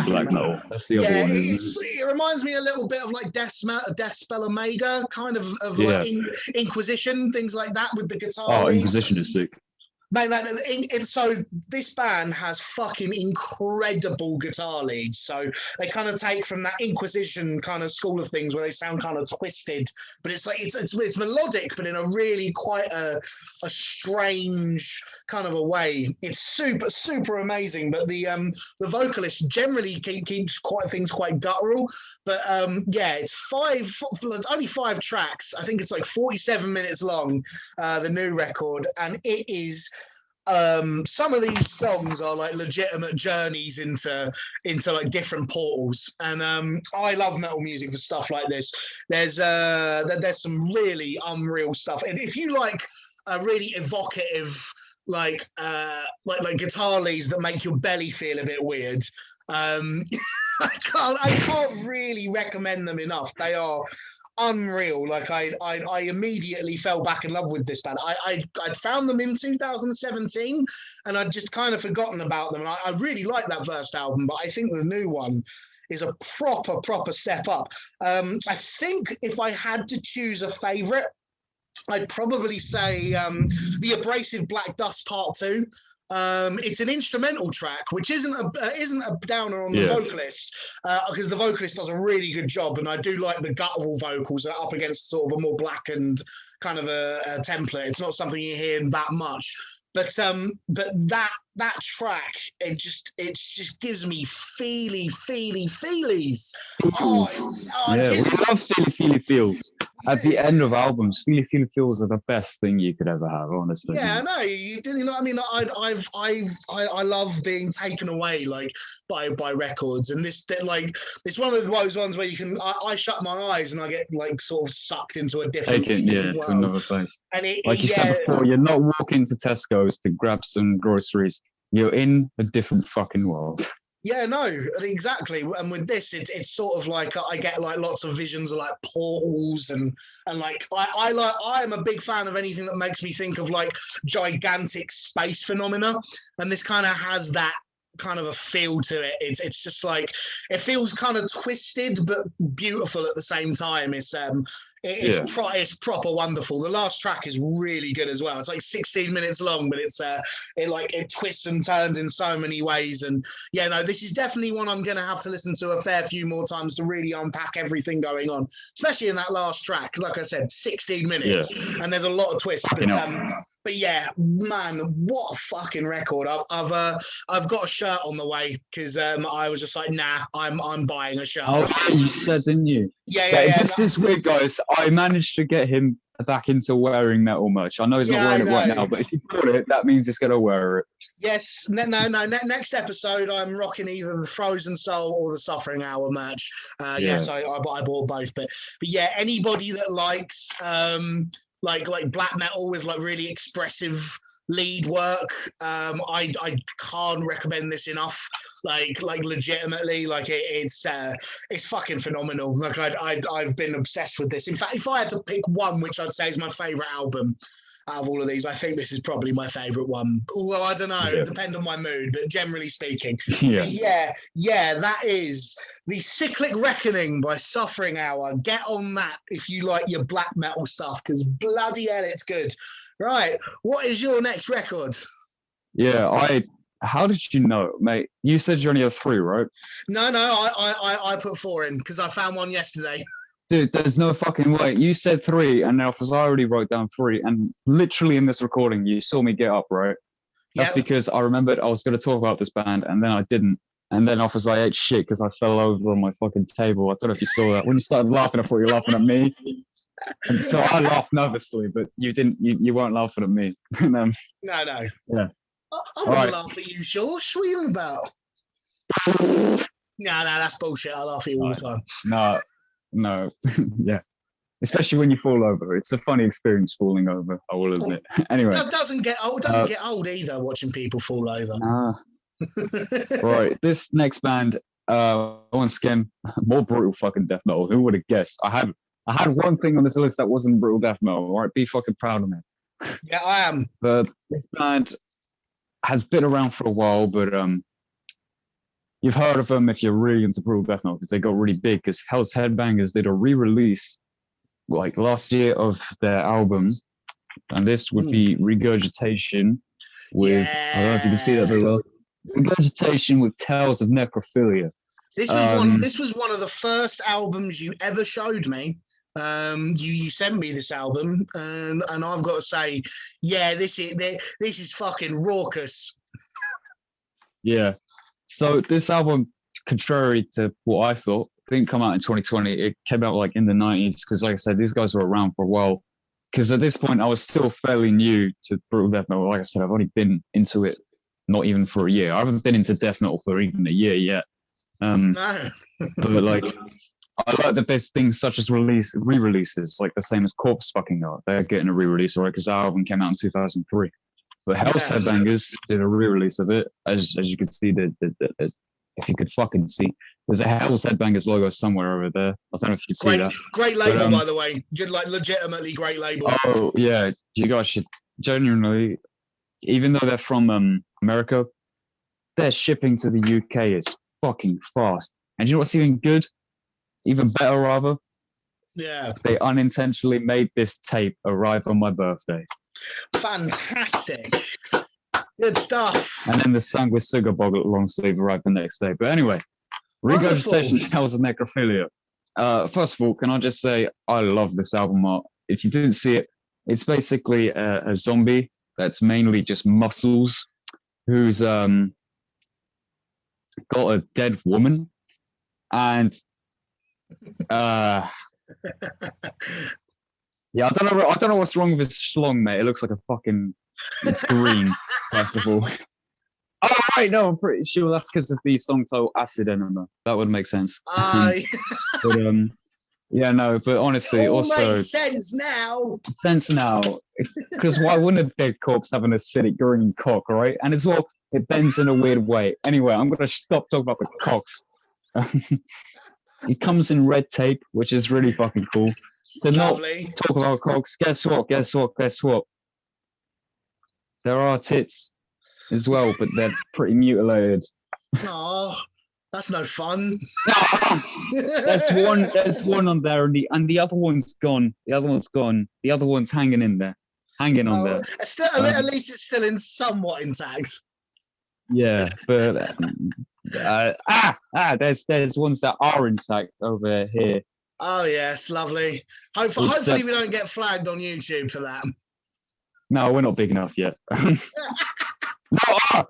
black metal. That's the other one. It reminds me a little bit of like Death Spell Omega, kind of like Inquisition, things like that with the guitar. Oh, Inquisition is sick. And so this band has fucking incredible guitar leads. So they kind of take from that Inquisition kind of school of things where they sound kind of twisted, but it's like it's melodic, but in a really quite a strange kind of a way. It's super amazing. But the vocalist generally keeps things quite guttural. But it's only 5 tracks. I think it's like 47 minutes long. The new record, and it is. Some of these songs are like legitimate journeys into like different portals, and I love metal music for stuff like this. There's some really unreal stuff, and if you like a really evocative like guitar leads that make your belly feel a bit weird, I can't really recommend them enough. They are unreal. Like I immediately fell back in love with this band. I'd found them in 2017 and I'd just kind of forgotten about them. And I really like that first album, but I think the new one is a proper step up. I think if I had to choose a favorite, I'd probably say the Abrasive Black Dust Part 2. It's an instrumental track, which isn't a downer on the vocalist, because the vocalist does a really good job, and I do like the guttural vocals that are up against sort of a more Blackened kind of a template. It's not something you hear that much, but that track, it just gives me feelies. We love feels. At the end of albums, feels are the best thing you could ever have, honestly. Yeah, I know. You know what I mean? I love being taken away like by records, and this it's one of those ones where you can I shut my eyes and I get like sort of sucked into a different to another place. And like you said before, you're not walking to Tesco's to grab some groceries. You're in a different fucking world. Yeah, no, exactly. And with this, it's sort of like I get like lots of visions of like portals and like I am a big fan of anything that makes me think of like gigantic space phenomena, and this kind of has that kind of a feel to it. It's just like it feels kind of twisted but beautiful at the same time. It's proper wonderful. The last track is really good as well. It's like 16 minutes long, but it twists and turns in so many ways. And yeah, no, this is definitely one I'm gonna have to listen to a fair few more times to really unpack everything going on, especially in that last track. Like I said, 16 minutes, and there's a lot of twists. But yeah, man, what a fucking record! I've got a shirt on the way because I was just like, nah, I'm buying a shirt. Oh, you said, didn't you? Yeah. This is weird, guys. I managed to get him back into wearing metal merch. I know he's not wearing it right now, but if you bought it, that means he's gonna wear it. Yes, no. Next episode, I'm rocking either the Frozen Soul or the Suffering Hour merch. Yes, I bought both, but yeah, anybody that likes like black metal with like really expressive lead work, I can't recommend this enough. Like legitimately, like it's fucking phenomenal. Like I've been obsessed with this. In fact, if I had to pick one, which I'd say is my favorite album out of all of these, I think this is probably my favorite one. Although I don't know, it depends on my mood, but generally speaking, yeah, that is the Cyclic Reckoning by Suffering Hour. Get on that if you like your black metal stuff, because bloody hell, it's good. Right, what is your next record? Yeah, how did you know, mate? You said you only have 3, right? No, I put 4 in because I found one yesterday. Dude, there's no fucking way. You said 3, and I already wrote down 3, and literally in this recording, you saw me get up, right? That's because I remembered I was going to talk about this band, and then I didn't. And then I ate shit because I fell over on my fucking table. I don't know if you saw that. When you started laughing, I thought you were laughing at me. And so I laughed nervously, but you didn't. You weren't laughing at me. No. Yeah. I wouldn't laugh at you, Josh. What are you about? No, that's bullshit. I laugh at you all the time. No. Yeah. Especially when you fall over. It's a funny experience falling over, I will admit. Anyway. It doesn't get old either, watching people fall over. Right. This next band, once again, more brutal fucking death metal. Who would have guessed? I had one thing on this list that wasn't brutal death metal. All right, be fucking proud of me. Yeah, I am. But this band has been around for a while, but you've heard of them if you're really into brutal death metal because they got really big. Because Hell's Headbangers did a re-release like last year of their album, and this would be Regurgitation with I don't know if you can see that very well. Regurgitation with Tales of Necrophilia. This was one of the first albums you ever showed me. You sent me this album, and I've got to say, yeah, this is fucking raucous. Yeah. So this album, contrary to what I thought, didn't come out in 2020. It came out like in the 90s because, like I said, these guys were around for a while. Because at this point, I was still fairly new to brutal death metal. Like I said, I've only been into it not even for a year. I haven't been into death metal for even a year yet. No. But like, I like the best things such as re-releases, like the same as Corpsefucking are. They're getting a re-release, right? Because our album came out in 2003. But Hell's Headbangers did a re-release of it. As you can see, there's if you could fucking see. There's a Hell's Headbangers logo somewhere over there. I don't know if you can see that. Great label, by the way. Like legitimately great label. Oh yeah, you guys should genuinely, even though they're from America, their shipping to the UK is fucking fast. And you know what's even good? Even better, rather? Yeah. They unintentionally made this tape arrive on my birthday. Fantastic. Good stuff. And then the Sanguis Sugar Boggle long sleeve arrived the next day. But anyway, Regurgitation Tales of Necrophilia. First of all, can I just say I love this album art. If you didn't see it, it's basically a zombie that's mainly just muscles who's got a dead woman. And yeah, I don't know what's wrong with his schlong, mate. It looks like a fucking, it's green, first of all. Oh, right, no, I'm pretty sure that's because of the song title Acid Enema. That would make sense. But, yeah, no, but honestly, it all also... makes sense now. Because why wouldn't a dead corpse have an acidic green cock, right? And as well, it bends in a weird way. Anyway, I'm going to stop talking about the cocks. It comes in red tape, which is really fucking cool. So Lovely. Not talk about cocks. Guess what? There are tits as well, but they're pretty mutilated. Oh, that's no fun. There's one on there, and the other one's gone. The other one's hanging in there, on there. At least it's still somewhat intact. Yeah, but there's ones that are intact over here. Oh yes, lovely. Hopefully we don't get flagged on YouTube for that. No, we're not big enough yet. No,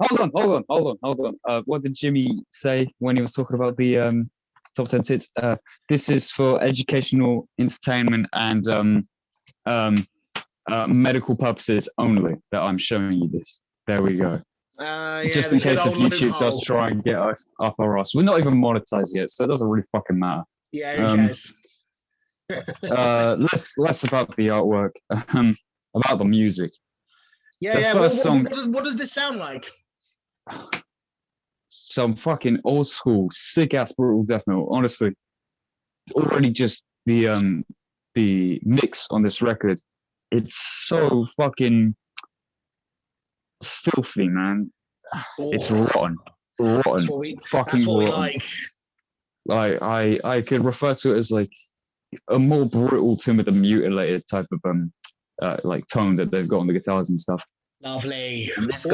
hold on. What did Jimmy say when he was talking about the top 10 tits? This is for educational, entertainment, and medical purposes only that I'm showing you this. There we go. Yeah, just in case if YouTube loophole. does try and get us up our ass. We're not even monetized yet, so it doesn't really fucking matter. Yeah, who cares? Less about the artwork, about the music. Yeah. What does this sound like? Some fucking old school, sick ass brutal death metal. Honestly, already just the mix on this record, it's so fucking filthy, man. It's rotten, fucking rotten. Like I could refer to it as like a more brutal, timid, and mutilated type of like tone that they've got on the guitars and stuff. Lovely. And this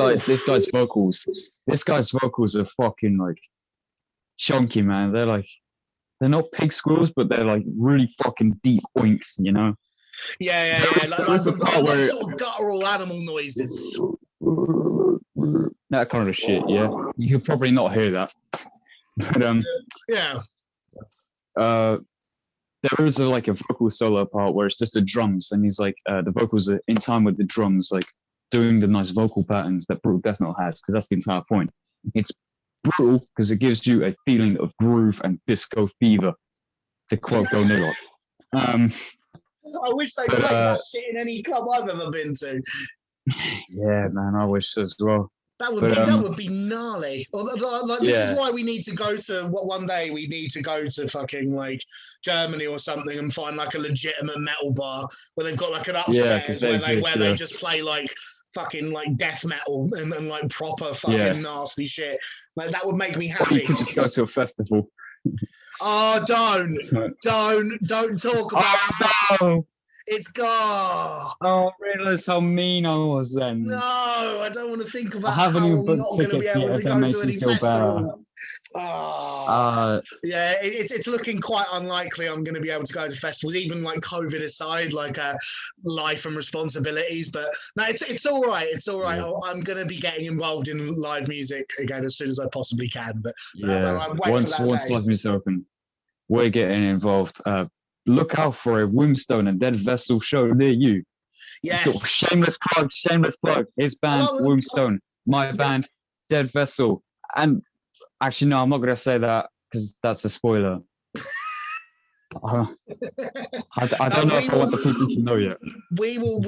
guy's vocals are fucking like chunky, man. They're not pig squeals, but they're like really fucking deep oinks, you know? Yeah. Like sort of guttural animal noises. That kind of shit, yeah. You could probably not hear that. But yeah. There is a vocal solo part where it's just the drums, and he's like the vocals are in time with the drums, like doing the nice vocal patterns that brutal death metal has, because that's the entire point. It's brutal because it gives you a feeling of groove and disco fever, to quote Go Nilok. I wish they played that shit in any club I've ever been to. Yeah, man, I wish as well. That would be gnarly. This is why we need to go to one day. We need to go to fucking like Germany or something and find like a legitimate metal bar where they've got like an upstairs where they just play like fucking like death metal and like proper fucking nasty shit. Like that would make me happy. Or you could just go to a festival. Oh, don't talk about that. No. It's gone. Oh, I realised how mean I was then. No, I don't want to think about how I'm not going to be able to go to any festival. Yeah, it's looking quite unlikely I'm going to be able to go to festivals, even like COVID aside, like life and responsibilities. But no, it's all right. It's all right. Yeah. I'm going to be getting involved in live music again as soon as I possibly can. But once live music open, we're getting involved. Look out for a Womstone and Dead Vessel show near you. Yes. So, shameless plug. His band, Womstone. My band, Dead Vessel. And actually, no, I'm not going to say that because that's a spoiler. I don't know if I want the people to know yet. We will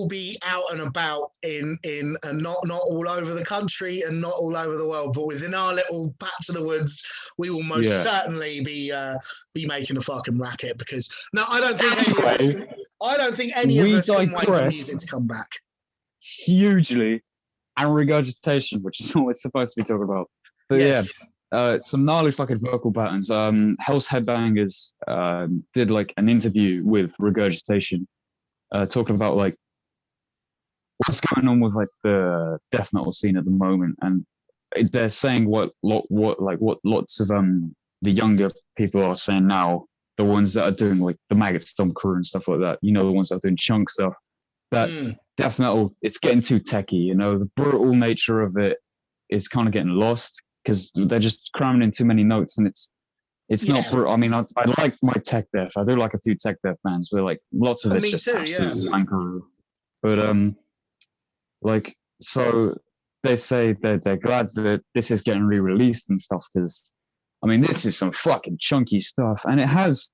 be out and about in not all over the country and not all over the world, but within our little patch of the woods, we will most certainly be making a fucking racket. Because no, I don't think any of us can wait for music to come back. Hugely, and regurgitation, which is what we're supposed to be talking about. But yes. Some gnarly fucking vocal patterns. Hell's Headbangers did like an interview with Regurgitation, talking about like what's going on with like the death metal scene at the moment, and they're saying what lots of the younger people are saying now, the ones that are doing like the Maggot Stomp crew and stuff like that. You know, the ones that are doing chunk stuff. That death metal, it's getting too techy. You know, the brutal nature of it is kind of getting lost, because they're just cramming in too many notes, and it's not brutal. I mean, I like my tech death. I do like a few tech death bands, but like lots of it's just absolutely wanker. But like, so they say that they're glad that this is getting re-released and stuff, because I mean, this is some fucking chunky stuff, and it has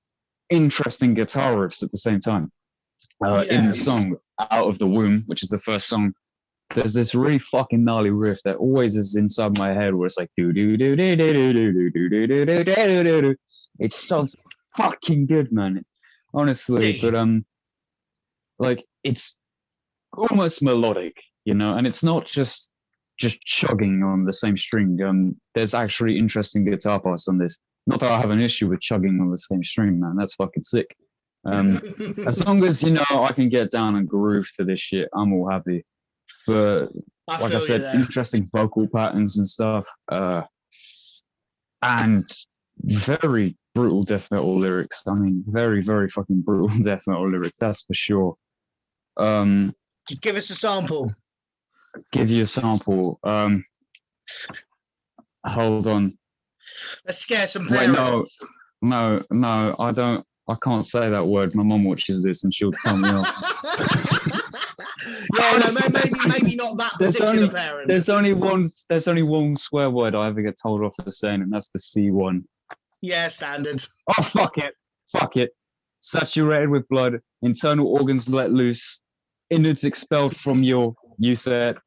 interesting guitar riffs at the same time. In the song Out of the Womb, which is the first song, there's this really fucking gnarly riff that always is inside my head, where it's like do do do do do do do do do do do do do do. It's so fucking good, man. Honestly, but like it's almost melodic, you know, and it's not just chugging on the same string. There's actually interesting guitar parts on this. Not that I have an issue with chugging on the same string, man. That's fucking sick. As long as, you know, I can get down and groove to this shit, I'm all happy. But like I said, interesting vocal patterns and stuff, and very brutal death metal lyrics. I mean, very, very fucking brutal death metal lyrics, that's for sure. Just give us a sample. Give you a sample. Hold on. Let's scare some parents. Wait, no, I don't. I can't say that word. My mum watches this and she'll tell me off. Yeah, no, maybe not that particular parent. There's only one swear word I ever get told off for saying, and that's the C one. Yeah, standard. Oh, fuck it. Saturated with blood, internal organs let loose, innards expelled from your, you said,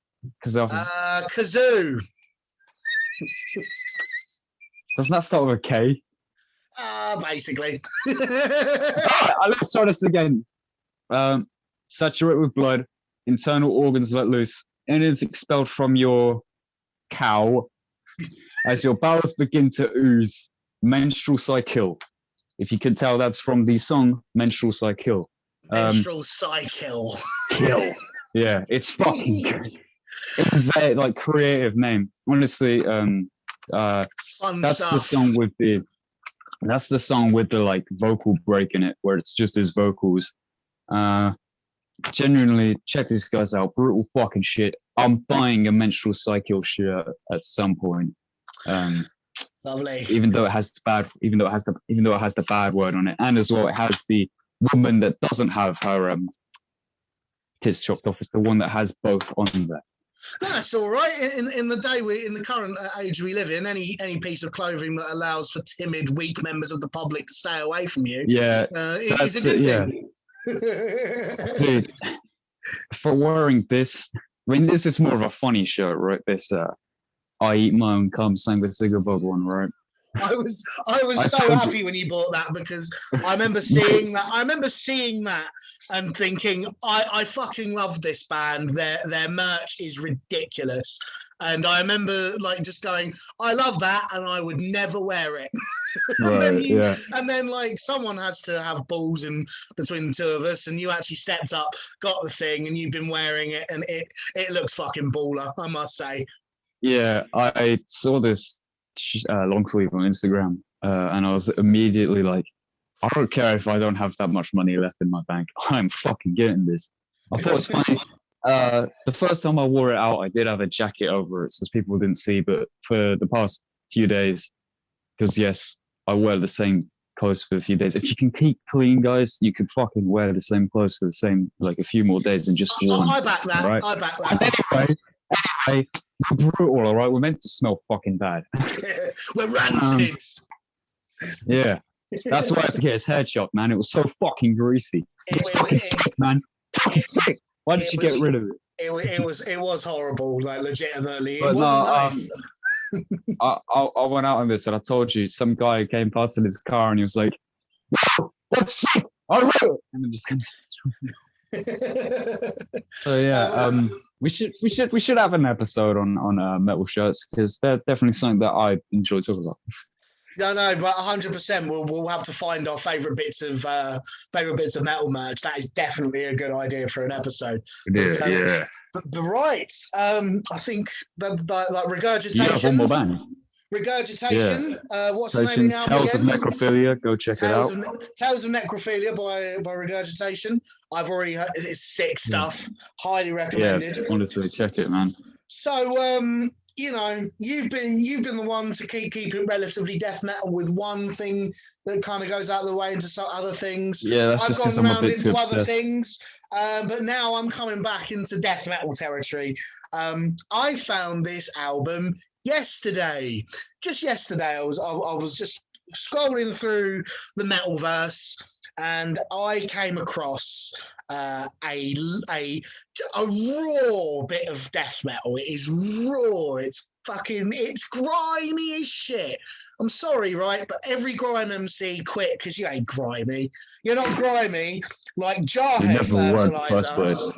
kazoo. Doesn't that start with a K? Basically. Let's try this again. Saturated with blood, internal organs let loose, innards expelled from your cow as your bowels begin to ooze. Menstrual cycle. If you can tell, that's from the song Menstrual Cycle. Menstrual Cycle. Kill. Yeah, it's fucking good. It's a very, like, creative name. Honestly, that's the song with the like vocal break in it, where it's just his vocals. Genuinely, check these guys out. Brutal fucking shit. I'm buying a Menstrual Cycle shirt at some point. Lovely. Even though it has the bad word on it, and as well it has the woman that doesn't have her tits chopped off. It's the one that has both on there. That's all right. In the current age we live in, any piece of clothing that allows for timid, weak members of the public to stay away from you, is a good thing. Dude, for wearing this, I mean, this is more of a funny shirt, right? This I eat my own cum, sang the Zigabug one, right? I was so happy when you bought that, because I remember seeing that. I remember seeing that and thinking, I fucking love this band. Their merch is ridiculous. And I remember like just going, I love that, and I would never wear it. And then like someone has to have balls in between the two of us, and you actually stepped up, got the thing, and you've been wearing it, and it looks fucking baller, I must say. Yeah, I saw this long sleeve on Instagram, and I was immediately like, I don't care if I don't have that much money left in my bank. I'm fucking getting this. I thought it was funny. The first time I wore it out, I did have a jacket over it, so people didn't see. But for the past few days, because yes, I wear the same clothes for a few days. If you can keep clean, guys, you could fucking wear the same clothes for the same, like, a few more days and just one. I back that. Right? I back that. Anyway, we're brutal, all right? We're meant to smell fucking bad. We're rancid. Yeah. That's why I had to get his hair chopped, man. It was so fucking greasy. It's fucking sick, man. Fucking sick. Why did you get rid of it? It was horrible, like legitimately. But it wasn't nice. I went out on this and I told you, some guy came past in his car and he was like, "That's sick. I will." And then just. So yeah, we should have an episode on metal shirts because they're definitely something that I enjoy talking about. No, but 100%. We'll have to find our favorite bits of metal merch. That is definitely a good idea for an episode. Yeah. But right, I think that like Regurgitation. You have one more band. Regurgitation. What's the name of the album Tales again? of Necrophilia. Go check it out. Tales of Necrophilia by Regurgitation. I've already heard it's sick stuff. Highly recommended. Yeah, honestly, check it, man. So you know, you've been the one to keep it relatively death metal with one thing that kind of goes out of the way into some other things. Yeah, that's just because I'm a bit too obsessed. Other things, but now I'm coming back into death metal territory. I found this album yesterday. Just yesterday, I was just scrolling through the Metalverse, and I came across a raw bit of death metal. It is raw. It's grimy as shit. I'm sorry, right? But every grime MC quit because you ain't grimy. You're not grimy like Jarhead Fertilizer.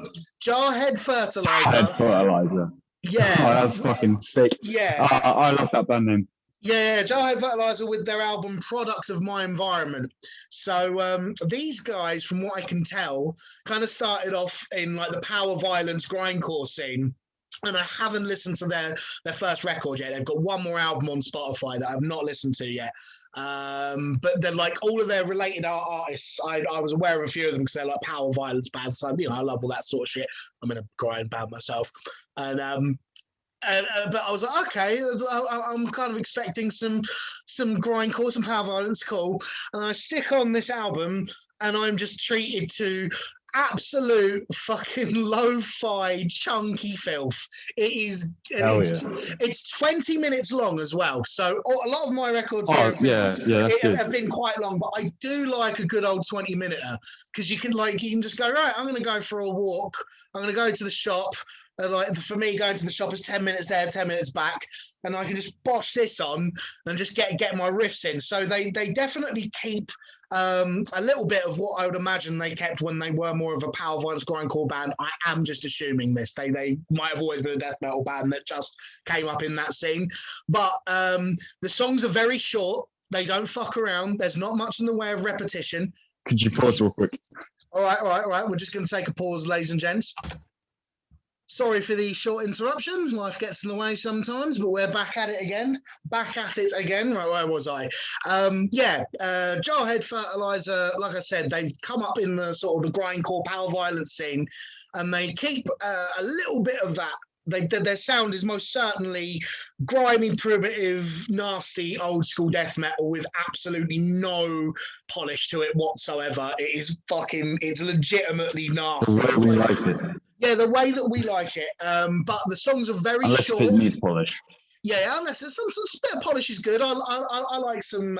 Jarhead Fertilizer. Yeah. Oh, that's fucking sick. Yeah. I love that band name. Yeah, Jarhead Fertilizer with their album Product of My Environment. So these guys, from what I can tell, kind of started off in like the power violence grindcore scene. And I haven't listened to their first record yet. They've got one more album on Spotify that I've not listened to yet. But they're like all of their related artists. I was aware of a few of them because they're like power violence bands. So, you know, I love all that sort of shit. I'm in a grind band myself. But I was like, okay, I'm kind of expecting some grindcore, some power violence, cool. And I stick on this album, and I'm just treated to absolute fucking lo-fi chunky filth. It is. It's 20 minutes long as well. So a lot of my records have been quite long, but I do like a good old 20-minute because you can just go, right, I'm going to go for a walk. I'm going to go to the shop. Like for me, going to the shop is 10 minutes there, 10 minutes back, and I can just bosh this on and just get my riffs in. So they definitely keep a little bit of what I would imagine they kept when they were more of a power violence grindcore band. I am just assuming this. They might have always been a death metal band that just came up in that scene. But the songs are very short. They don't fuck around. There's not much in the way of repetition. Could you pause real quick? All right. We're just going to take a pause, ladies and gents. Sorry for the short interruption. Life gets in the way sometimes, but we're back at it again. Right, where was I? Jarhead Fertilizer, like I said, they've come up in the sort of the grindcore power violence scene, and they keep a little bit of that. Their sound is most certainly grimy, primitive, nasty, old school death metal with absolutely no polish to it whatsoever. It's legitimately nasty. The way we like it. Yeah, the way that we like it. But the songs are very short. Unless it needs polish. Yeah, unless some bit of polish is good. I like some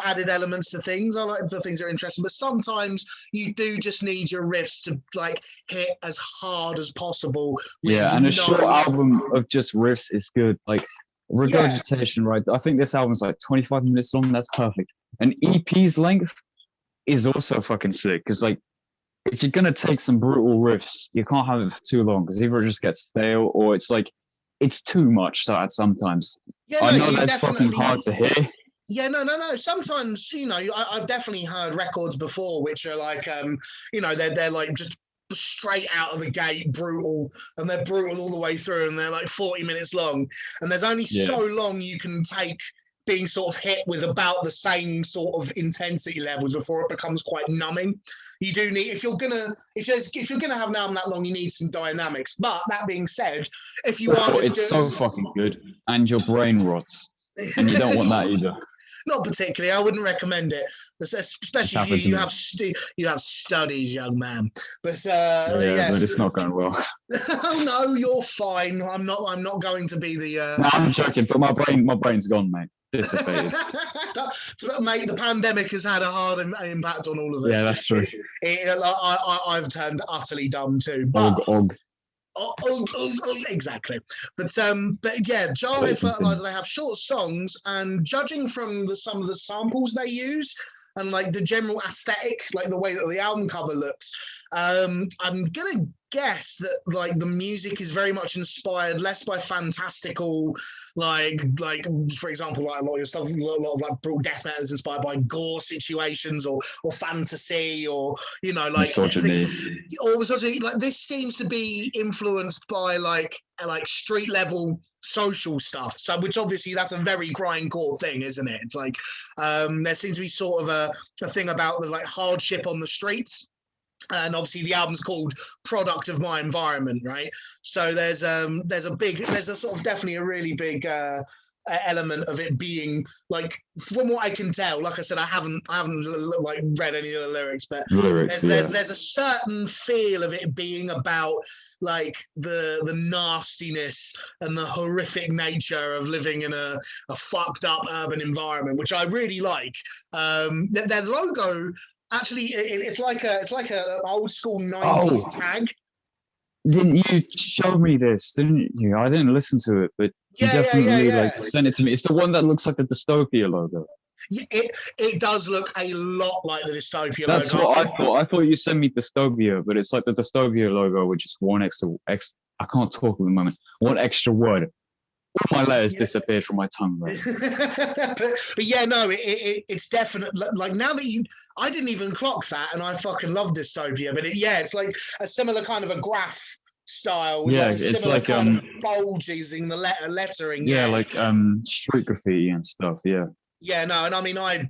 added elements to things. I like the things that are interesting, but sometimes you do just need your riffs to like hit as hard as possible. Yeah, and a short album of just riffs is good. Like Regurgitation, right? I think this album's like 25 minutes long. That's perfect. And EP's length is also fucking sick because like if you're gonna take some brutal riffs, you can't have it for too long because either it just gets stale or it's like. It's too much sometimes. Yeah, no, I know that's fucking hard to hear. Yeah, no. Sometimes, you know, I've definitely heard records before which are like, you know, they're like just straight out of the gate brutal, and they're brutal all the way through, and they're like 40 minutes long. And there's only so long you can take being sort of hit with about the same sort of intensity levels before it becomes quite numbing. You do need, if you're gonna have an album that long, you need some dynamics. But that being said, if you are just it's so fucking good, and your brain rots, and you don't want that either. Not particularly. I wouldn't recommend it, especially if you have studies, young man. But but it's not going well. Oh no, you're fine. I'm not going to be the. No, I'm joking. But my brain's gone, mate. Dissipated. Mate, the pandemic has had a hard impact on all of us. Yeah, that's true. I've turned utterly dumb too. But Og. Exactly, but yeah, Jarhead Fertilizer, they have short songs, and judging from some of the samples they use and like the general aesthetic, like the way that the album cover looks, I'm gonna guess that like the music is very much inspired less by fantastical, like for example, like a lot of stuff, a lot of like brutal death metal is inspired by gore situations or fantasy, or you know, like misogyny. Or misogyny. Like this seems to be influenced by like street level social stuff. So which obviously that's a very grindcore thing, isn't it? It's like there seems to be sort of a thing about the like hardship on the streets. And obviously the album's called Product of My Environment, right? So there's a sort of definitely a really big element of it being like, from what I can tell, like I said, I haven't like read any of the lyrics, but there's a certain feel of it being about like the nastiness and the horrific nature of living in a fucked up urban environment, which I really like. Their logo, actually, it's like an old school 90s tag. Didn't you show me this? Didn't you? I didn't listen to it, but you definitely like sent it to me. It's the one that looks like the Dystopia logo. Yeah, it does look a lot like the Dystopia That's logo. That's what I thought. I thought you sent me Dystopia, but it's like the Dystopia logo with just one extra. I can't talk at the moment. One extra word. All my letters disappeared from my tongue. but yeah, no, it's definitely like, now that I didn't even clock that, and I fucking love Dystopia. But it's like a similar kind of a graph style. With it's like kind of bulges in the lettering. Yeah, like street graffiti and stuff. Yeah. Yeah, no, and I mean, I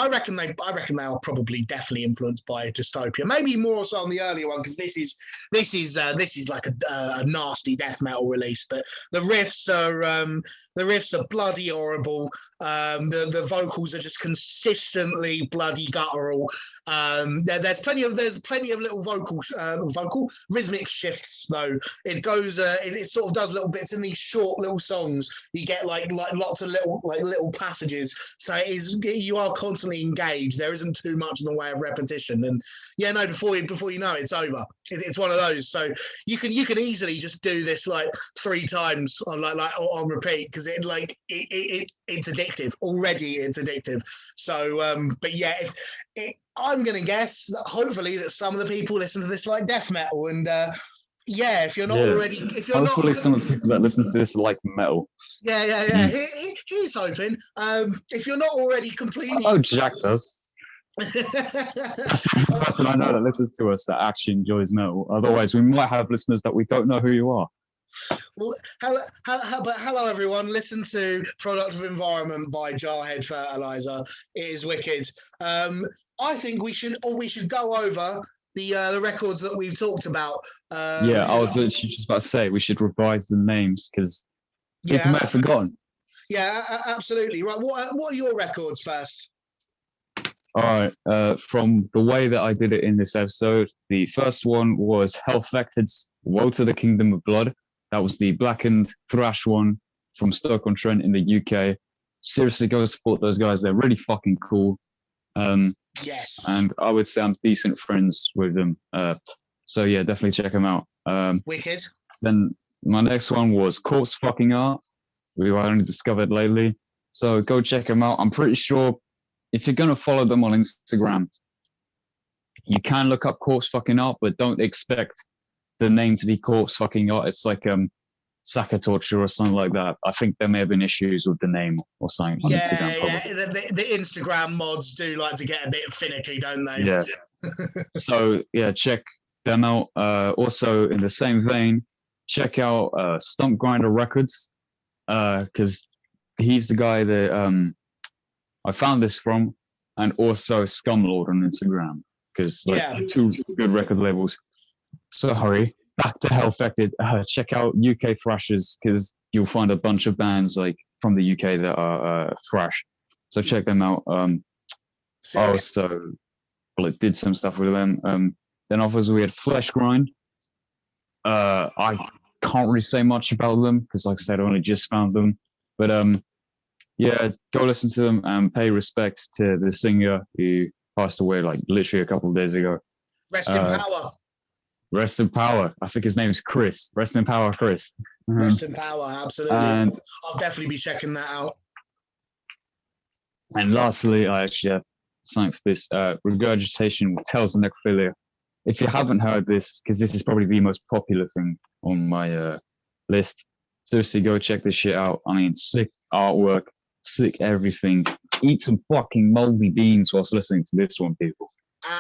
reckon they are probably definitely influenced by Dystopia, maybe more so on the earlier one, because this is like a nasty death metal release, but the riffs are bloody horrible. The vocals are just consistently bloody guttural. There's plenty of little vocal rhythmic shifts though. It goes it sort of does little bits in these short little songs. You get like lots of little passages, so you are constantly engaged. There isn't too much in the way of repetition, and before you know it's over. It's one of those, so you can easily just do this like 3 times on repeat, because it's addictive already. It's addictive. So but yeah, I'm gonna guess that hopefully that some of the people listen to this like death metal, and if you're not already, hopefully some of the people that listen to this like metal. Here's hoping. If you're not already completely, Jack does. That's the person I know that listens to us that actually enjoys metal. Otherwise, we might have listeners that we don't know who you are. Well, hello everyone. Listen to Product of Environment by Jarhead Fertilizer. It is wicked. I think we should go over the records that we've talked about. I was literally just about to say we should revise the names, because people may have forgotten. Yeah, absolutely. Right. What are your records first? All right. From the way that I did it in this episode, the first one was Hellfeked's Woe to the Kingdom of Blood. That was the Blackened thrash one from Stoke-on-Trent in the UK. Seriously, go support those guys. They're really fucking cool. Yes. And I would say I'm decent friends with them. So yeah, definitely check them out. Wicked. Then my next one was Corpsefucking Art, who I only discovered lately. So go check them out. I'm pretty sure if you're going to follow them on Instagram, you can look up Corpsefucking Art, but don't expect the name to be Corpsefucking Art. It's like Saka Torture or something like that. I think there may have been issues with the name or something on Instagram. Yeah, the Instagram mods do like to get a bit finicky, don't they? Yeah. So yeah, check them out. Also, in the same vein, check out Stump Grinder Records, because he's the guy that I found this from, and also Scumlord on Instagram, because 2 good record labels. Sorry, back to Hellfekted. Check out UK thrashers, because you'll find a bunch of bands like from the UK that are thrash. So check them out. Also, did some stuff with them. Then obviously we had Fleshgrind. I can't really say much about them because, like I said, I only just found them. But Yeah, go listen to them and pay respects to the singer who passed away like literally a couple of days ago. Rest in power. Rest in power. I think his name is Chris. Rest in power, Chris. Rest in power, absolutely. And I'll definitely be checking that out. And lastly, I actually have something for this. Regurgitation tells the Necrophilia. If you haven't heard this, because this is probably the most popular thing on my list, seriously, go check this shit out. I mean, sick artwork, sick everything. Eat some fucking moldy beans whilst listening to this one, people.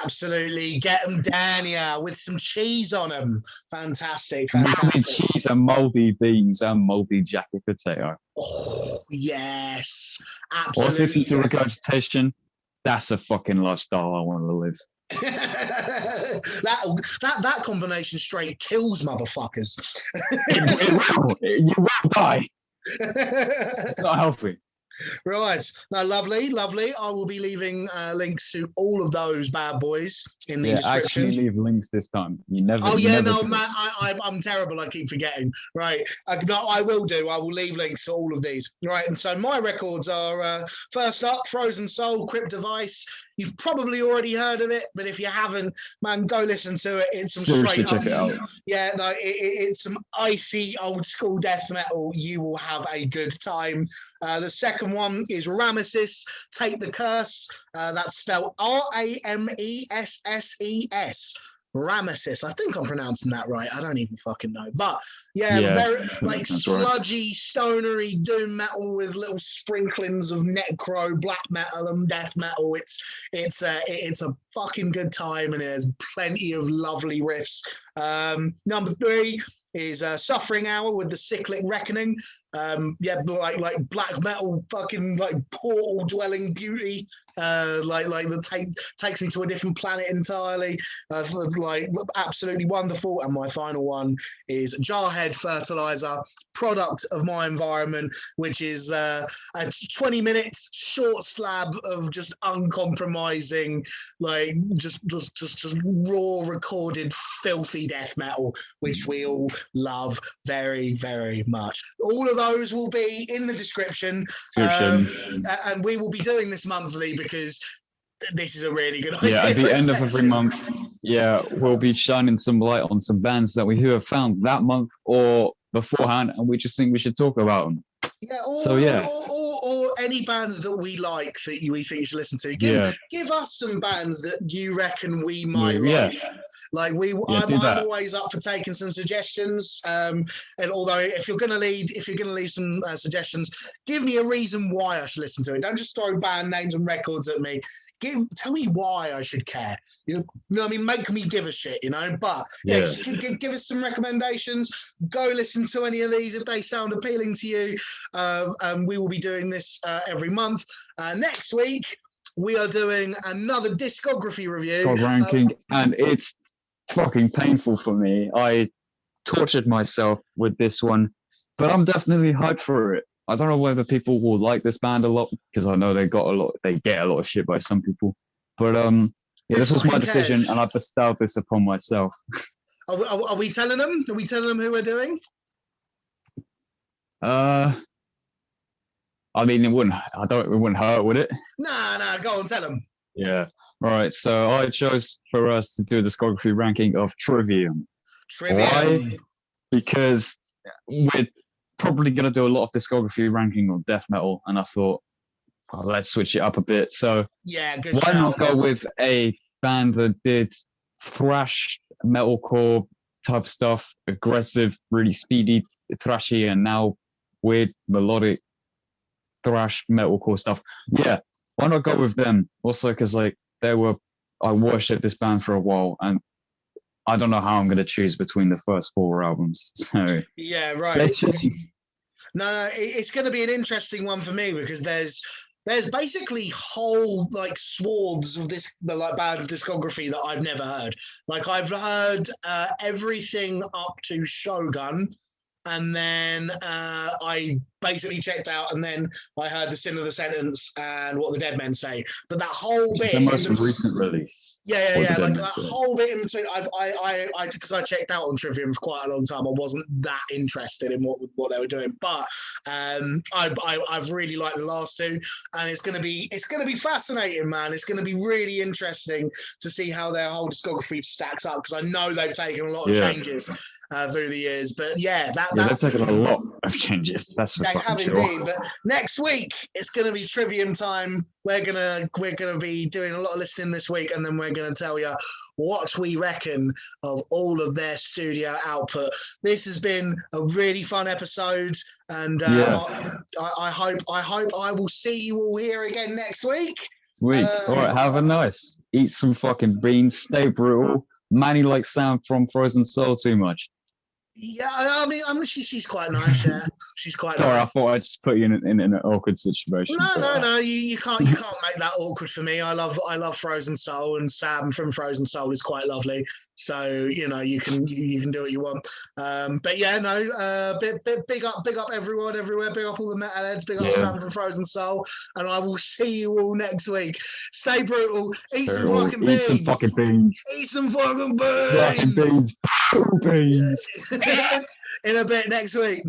Absolutely. Get them down here with some cheese on them. Fantastic. Moldy cheese and moldy beans and moldy jacket potato. Oh, yes. Absolutely. Whilst listening to Regurgitation, that's a fucking lifestyle I want to live. that combination straight kills motherfuckers. You will die. It's not healthy. Right. No, lovely. I will be leaving links to all of those bad boys in the description. Actually leave links this time. You never. Oh, yeah, no, Matt, I'm terrible. I keep forgetting. Right. No, I will do. I will leave links to all of these. Right. And so my records are first up, Frozen Soul, Crypt Device. You've probably already heard of it, but if you haven't, man, go listen to it. It's some Seriously, straight check it out. Yeah, no, it's some icy old school death metal. You will have a good time. The second one is Ramesses, Take the Curse. That's spelled Ramesses. Ramesses. I think I'm pronouncing that right. I don't even fucking know. But very like sludgy, stonery doom metal with little sprinklings of necro, black metal, and death metal. It's a fucking good time, and there's plenty of lovely riffs. Number 3 is Suffering Hour with the Cyclic Reckoning. Like black metal, fucking like portal dwelling beauty. That takes me to a different planet entirely. Like absolutely wonderful. And my final one is Jarhead Fertilizer, product of my environment, which is a 20 minutes short slab of just uncompromising, like just raw recorded filthy death metal, which we all love very, very much. All of those will be in the description. And we will be doing this monthly because this is a really good idea. Yeah, at the end of every month, we'll be shining some light on some bands that we have found that month or beforehand, and we just think we should talk about them. Yeah, or any bands that we like that we think you should listen to. Give us some bands that you reckon we might like. Like I'm always up for taking some suggestions. And although if you're gonna leave some suggestions, give me a reason why I should listen to it. Don't just throw band names and records at me. Tell me why I should care. You know what I mean? Make me give a shit, you know. But give us some recommendations. Go listen to any of these if they sound appealing to you. We will be doing this every month. Next week we are doing another discography review. Ranking, and it's fucking painful for me. I tortured myself with this one, but I'm definitely hyped for it. I don't know whether people will like this band a lot because I know they get a lot of shit by some people. But this was my decision, and I bestowed this upon myself. Are we telling them? Are we telling them who we're doing? I mean, it wouldn't hurt, would it? Nah, go on, tell them. Yeah. All right. So I chose for us to do a discography ranking of Trivium. Why? Because we're probably going to do a lot of discography ranking of death metal, and I thought, well, let's switch it up a bit. So why not go with a band that did thrash metalcore type stuff, aggressive, really speedy, thrashy, and now weird melodic thrash metalcore stuff? Yeah, why not go with them? Also, because I worshipped this band for a while, and I don't know how I'm going to choose between the first 4 albums. So yeah, right. No, it's going to be an interesting one for me because there's basically whole like swaths of this band's discography that I've never heard. Like I've heard everything up to Shogun, and then I basically checked out, and then I heard the sin of the sentence and what the dead men say. But that whole bit, The most recent release. like that whole bit in between, I because I checked out on Trivium for quite a long time, I wasn't that interested in what they were doing, but I've really liked the last two, and it's gonna be fascinating, man. It's gonna be really interesting to see how their whole discography stacks up, because I know they've taken a lot of changes through the years. But they've taken a lot of changes. That's for fucking sure. Indeed. But next week it's going to be Trivium time. We're gonna be doing a lot of listening this week, and then we're gonna tell you what we reckon of all of their studio output. This has been a really fun episode, and I hope I will see you all here again next week. Sweet. All right, have a nice. Eat some fucking beans. Stay brutal. Manny likes Sam from Frozen Soul too much. Yeah, I mean, she's quite nice. Yeah, she's quite Sorry, nice. I thought I'd just put you in an awkward situation. No. You can't make that awkward for me. I love Frozen Soul, and Sam from Frozen Soul is quite lovely. So you can do what you want. But big up everyone everywhere. Big up all the metalheads. Big up Sam from Frozen Soul, and I will see you all next week. Stay brutal. Eat some fucking beans. Eat some fucking beans. Eat some fucking beans. Fucking beans. Beans. In a bit next week.